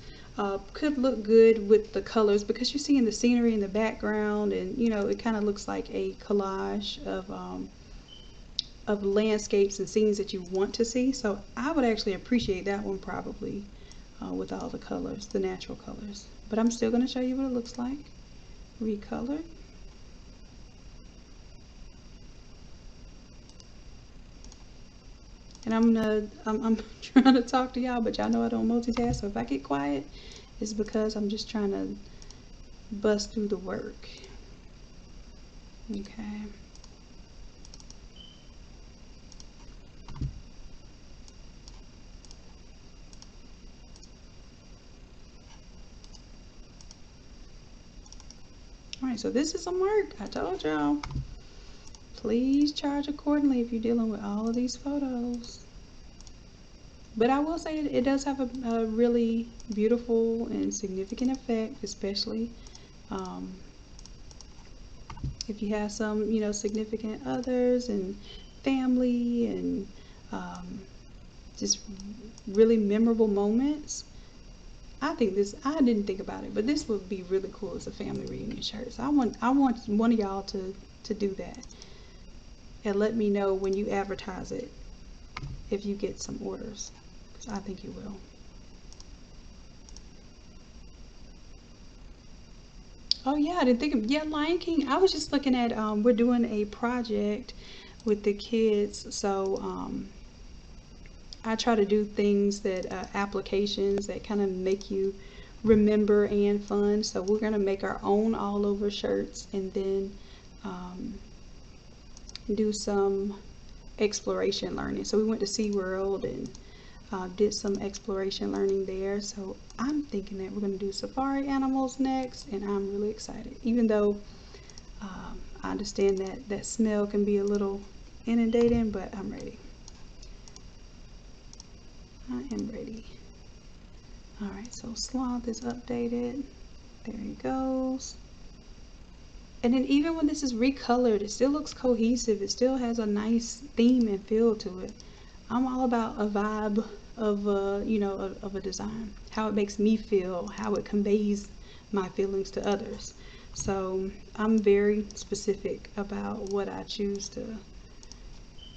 could look good with the colors, because you're seeing the scenery in the background, and you know, it kind of looks like a collage of landscapes and scenes that you want to see. So I would actually appreciate that one probably with all the colors, the natural colors. But I'm still going to show you what it looks like. Recolor. And I'm trying to talk to y'all, but y'all know I don't multitask. So if I get quiet, it's because I'm just trying to bust through the work. Okay. Alright, so this is some work. I told y'all. Please charge accordingly if you're dealing with all of these photos. But I will say it does have a really beautiful and significant effect, especially if you have some, you know, significant others and family and just really memorable moments. I didn't think about it, but this would be really cool as a family reunion shirt. So I want one of y'all to do that. And let me know when you advertise it if you get some orders, because I think you will. Oh yeah, I didn't think of, yeah, Lion King. I was just looking at, we're doing a project with the kids, so I try to do things that, applications that kind of make you remember and fun. So we're going to make our own all over shirts, and then do some exploration learning. So we went to SeaWorld and did some exploration learning there. So I'm thinking that we're going to do safari animals next, and I'm really excited. Even though I understand that smell can be a little inundating, but I'm ready. I am ready. Alright, so Sloth is updated. There he goes. And then even when this is recolored, it still looks cohesive. It still has a nice theme and feel to it. I'm all about a vibe of a, you know, of a design, how it makes me feel, how it conveys my feelings to others. So I'm very specific about what I choose to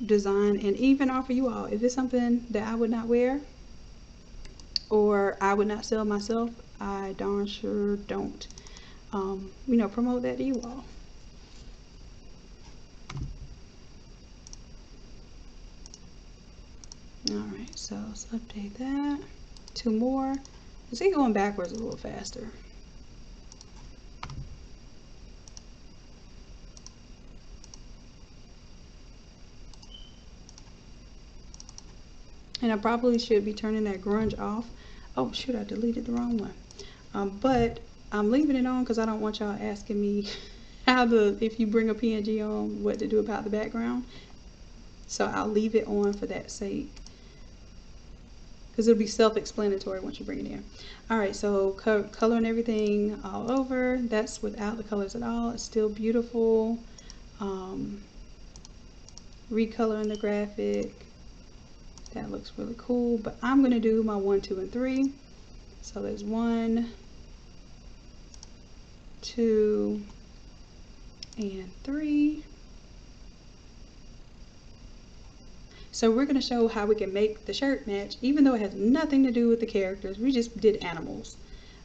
design and even offer you all. If it's something that I would not wear or I would not sell myself, I darn sure don't, you know, promote that to you all. Alright, so let's update that. 2 more. Let's see, going backwards a little faster. And I probably should be turning that grunge off. Oh shoot, I deleted the wrong one. But I'm leaving it on because I don't want y'all asking me how if you bring a PNG on, what to do about the background. So I'll leave it on for that sake, because it'll be self-explanatory once you bring it in. Alright, so coloring everything all over. That's without the colors at all. It's still beautiful. Recoloring the graphic. That looks really cool. But I'm going to do my 1, 2, and 3. So there's 1, 2, and 3. So we're going to show how we can make the shirt match, even though it has nothing to do with the characters. We just did animals.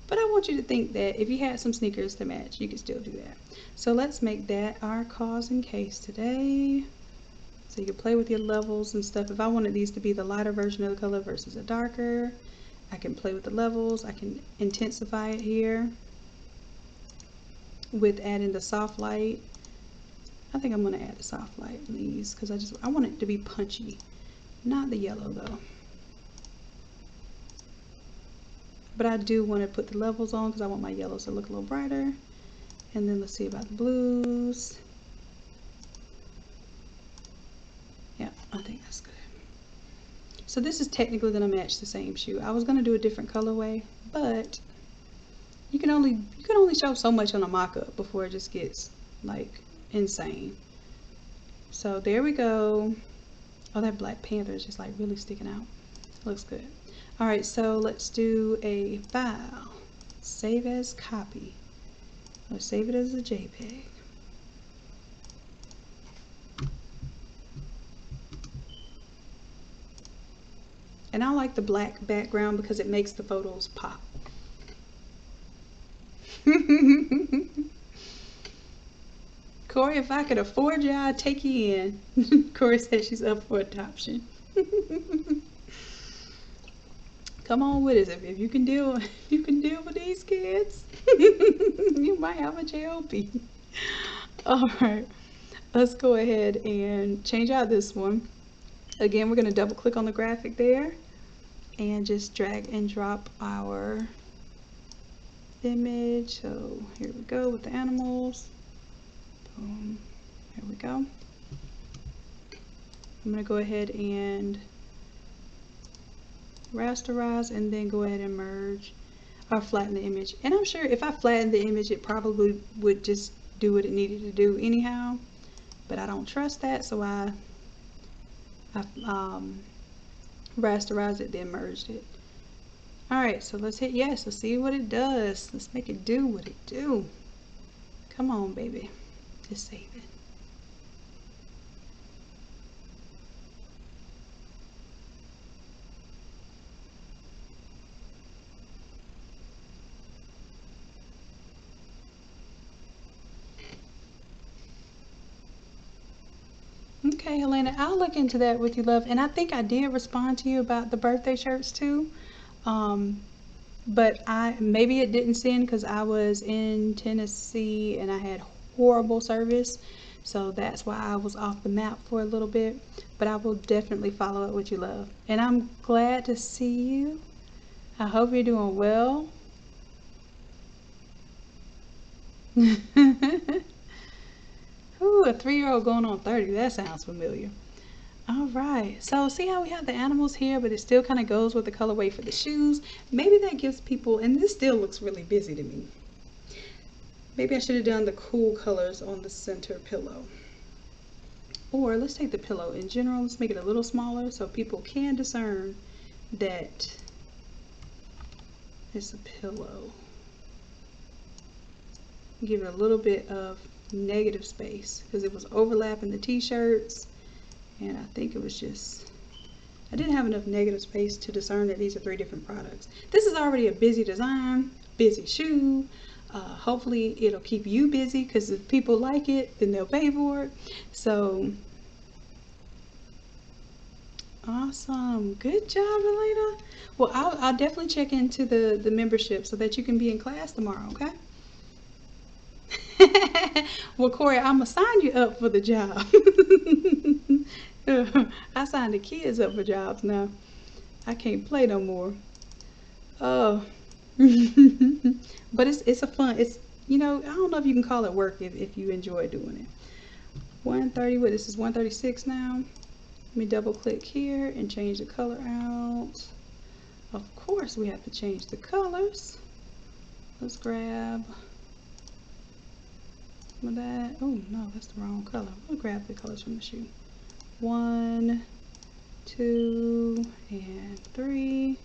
But I want you to think that if you had some sneakers to match, you could still do that. So let's make that our cause and case today. So you can play with your levels and stuff. If I wanted these to be the lighter version of the color versus a darker, I can play with the levels. I can intensify it here with adding the soft light. I think I'm going to add the soft light in these because I want it to be punchy. Not the yellow though. But I do want to put the levels on because I want my yellows to look a little brighter. And then let's see about the blues. Yeah, I think that's good. So this is technically going to match the same shoe. I was going to do a different colorway, but you can only show so much on a mock-up before it just gets like insane. So there we go. Oh, that Black Panther is just like really sticking out. Looks good. All right, so let's do a file, save as copy. Let's save it as a JPEG. And I like the black background because it makes the photos pop. Corey, if I could afford you, I'd take you in. Corey said she's up for adoption. Come on with us. If you can deal with these kids, you might have a job. All right, let's go ahead and change out this one. Again, we're going to double click on the graphic there and just drag and drop our image. So here we go with the animals. Boom. Here we go. I'm going to go ahead and rasterize and then go ahead and merge or flatten the image. And I'm sure if I flatten the image, it probably would just do what it needed to do anyhow. But I don't trust that, so I rasterized it, then merged it. Alright, so let's hit yes. Let's see what it does. Let's make it do what it do. Come on, baby. Just save it. Okay, Helena, I'll look into that with you, love. And I think I did respond to you about the birthday shirts too. But maybe it didn't send because I was in Tennessee and I had horrible service. So that's why I was off the map for a little bit. But I will definitely follow up with you, love. And I'm glad to see you. I hope you're doing well. Ooh, a 3-year-old going on 30. That sounds familiar. Alright, so see how we have the animals here, but it still kind of goes with the colorway for the shoes. Maybe that gives people, and this still looks really busy to me. Maybe I should have done the cool colors on the center pillow. Or let's take the pillow in general, let's make it a little smaller so people can discern that it's a pillow. Give it a little bit of negative space because it was overlapping the t-shirts, and I think it was just, I didn't have enough negative space to discern that these are 3 different products. This is already a busy design, busy shoe. Hopefully it'll keep you busy, because if people like it, then they'll pay for it. So awesome, good job, Elena. Well, I'll definitely check into the membership so that you can be in class tomorrow, okay? Well, Corey, I'm gonna sign you up for the job. I signed the kids up for jobs now. I can't play no more. Oh. But it's a fun, it's, you know, I don't know if you can call it work if you enjoy doing it. 130, what, this is 136 now. Let me double click here and change the color out. Of course we have to change the colors. Let's grab some of that. Oh no, that's the wrong color. We'll grab the colors from the shoe. 1, 2, and 3.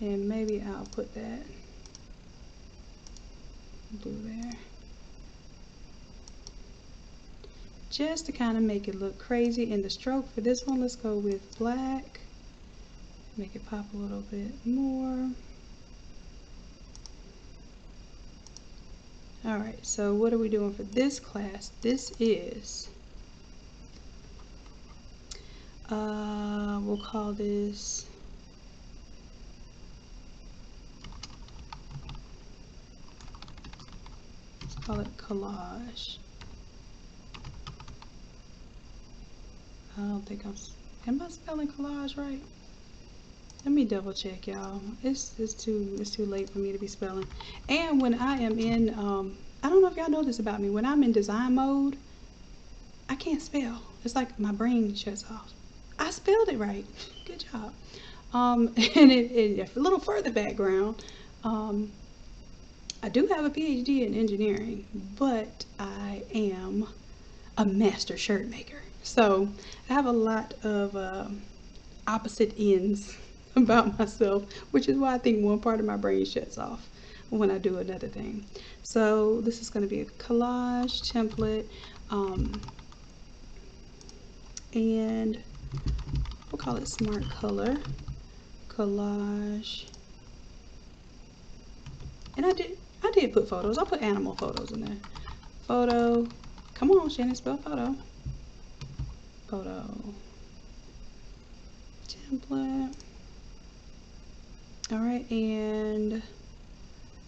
And maybe I'll put that blue there, just to kind of make it look crazy. In the stroke for this one, let's go with black, make it pop a little bit more. Alright, so what are we doing for this class? This is we'll call this call it collage. I don't think am I spelling collage right? Let me double check, y'all. It's too late for me to be spelling. And when I am in I don't know if y'all know this about me, when I'm in design mode, I can't spell. It's like my brain shuts off. I spelled it right. Good job. And a little further background, I do have a PhD in engineering, but I am a master shirt maker. So I have a lot of opposite ends about myself, which is why I think one part of my brain shuts off when I do another thing. So this is going to be a collage template, and we'll call it Smart Color Collage. And I did put photos. I'll put animal photos in there. Photo. Come on, Shannon, spell photo. Photo. Template. Alright, and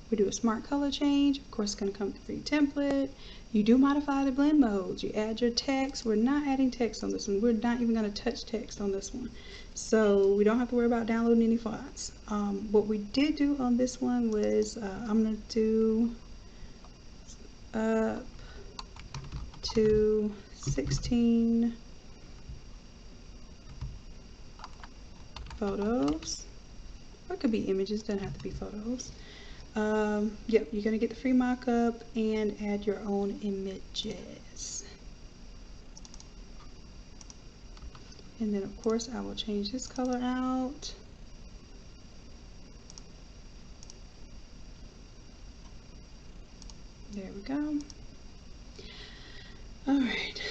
we do a smart color change. Of course, it's going to come with a free template. You do modify the blend modes. You add your text. We're not adding text on this one. We're not even going to touch text on this one. So we don't have to worry about downloading any fonts. What we did do on this one was I'm going to do up to 16 photos. Or it could be images, doesn't have to be photos. Yep, you're going to get the free mock-up and add your own images. And then of course I will change this color out. There we go. Alright.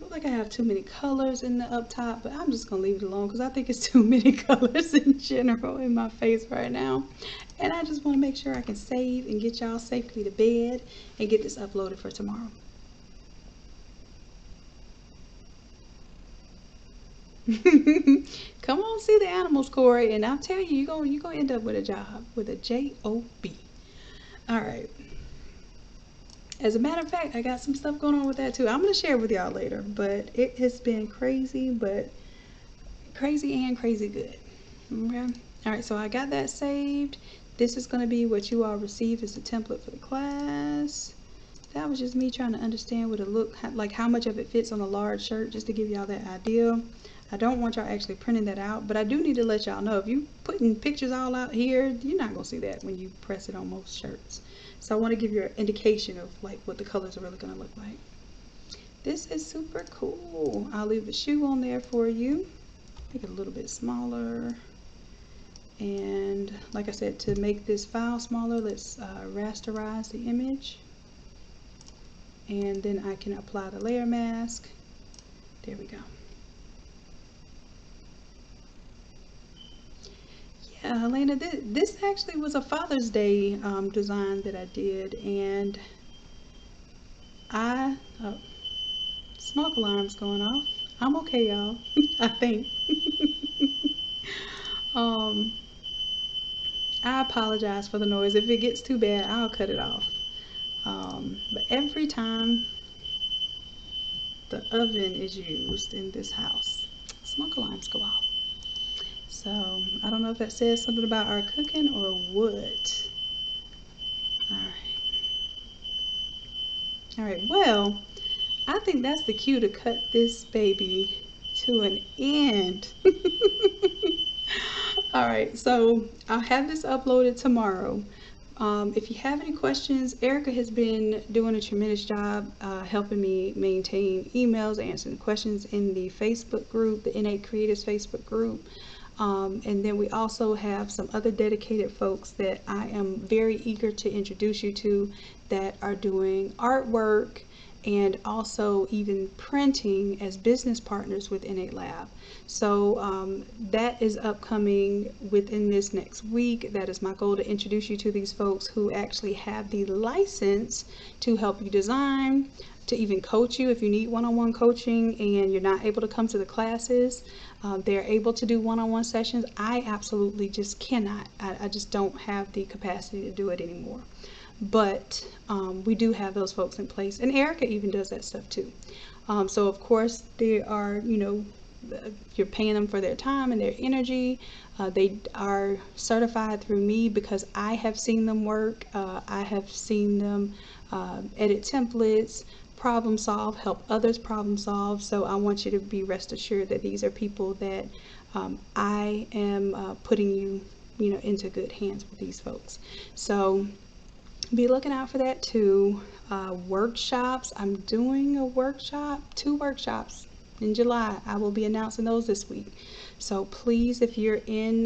Look like I have too many colors in the up top, but I'm just going to leave it alone because I think it's too many colors in general in my face right now. And I just want to make sure I can save and get y'all safely to bed and get this uploaded for tomorrow. Come on, see the animals, Corey, and I'll tell you, you're gonna end up with a job, with a J-O-B. Alright. As a matter of fact, I got some stuff going on with that too. I'm gonna share with y'all later, but it has been crazy, but crazy and crazy good. Okay. Alright, so I got that saved. This is gonna be what you all received as a template for the class. That was just me trying to understand what it looked like, how much of it fits on a large shirt, just to give y'all that idea. I don't want y'all actually printing that out, but I do need to let y'all know, if you putting pictures all out here, you're not gonna see that when you press it on most shirts. So I want to give you an indication of like what the colors are really gonna look like. This is super cool. I'll leave the shoe on there for you. Make it a little bit smaller. And like I said, to make this file smaller, let's rasterize the image. And then I can apply the layer mask. There we go. Yeah, Helena, this actually was a Father's Day design that I did, and oh, smoke alarm's going off. I'm okay, y'all. I think. um, I apologize for the noise. If it gets too bad, I'll cut it off. But every time the oven is used in this house, smoke alarms go off. So I don't know if that says something about our cooking or what. All right, well, I think that's the cue to cut this baby to an end. All right, so I'll have this uploaded tomorrow. If you have any questions, Erica has been doing a tremendous job helping me maintain emails, answering questions in the Facebook group, the Innate Creatives Facebook group. And then we also have some other dedicated folks that I am very eager to introduce you to that are doing artwork and also even printing as business partners with Innate Lab. So that is upcoming within this next week. That is my goal, to introduce you to these folks who actually have the license to help you design, to even coach you if you need one-on-one coaching and you're not able to come to the classes. They're able to do one-on-one sessions. I absolutely just cannot. I just don't have the capacity to do it anymore. But we do have those folks in place, and Erica even does that stuff too. So of course they are, you know, you're paying them for their time and their energy. They are certified through me because I have seen them work. I have seen them edit templates, problem solve, help others problem solve. So I want you to be rest assured that these are people that I am putting you know, into good hands with these folks. So be looking out for that too. Workshops. I'm doing a workshop, 2 workshops in July. I will be announcing those this week. So please, if you're in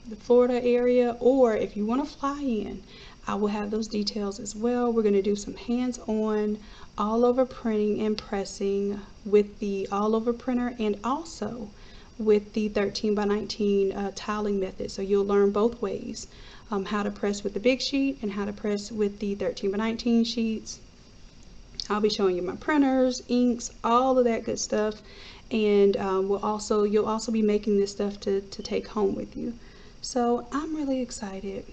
the Florida area, or if you want to fly in, I will have those details as well. We're going to do some hands-on all over printing and pressing with the all over printer, and also with the 13 by 19 tiling method. So you'll learn both ways, how to press with the big sheet and how to press with the 13 by 19 sheets. I'll be showing you my printers, inks, all of that good stuff, and you'll also be making this stuff to take home with you. So I'm really excited.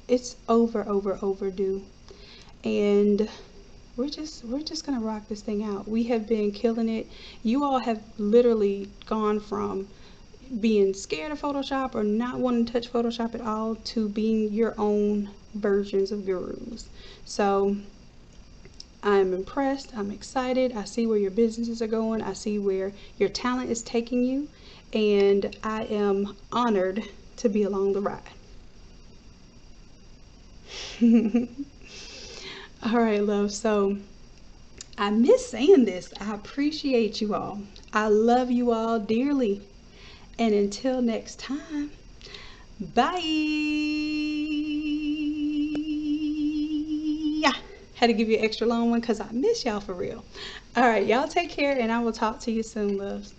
It's overdue, and we're just gonna rock this thing out. We have been killing it. You all have literally gone from being scared of Photoshop or not wanting to touch Photoshop at all to being your own versions of gurus. So I'm impressed. I'm excited. I see where your businesses are going. I see where your talent is taking you, and I am honored to be along the ride. All right, love. So I miss saying this. I appreciate you all. I love you all dearly. And until next time, bye. Had to give you an extra long one because I miss y'all for real. All right, y'all take care, and I will talk to you soon, loves.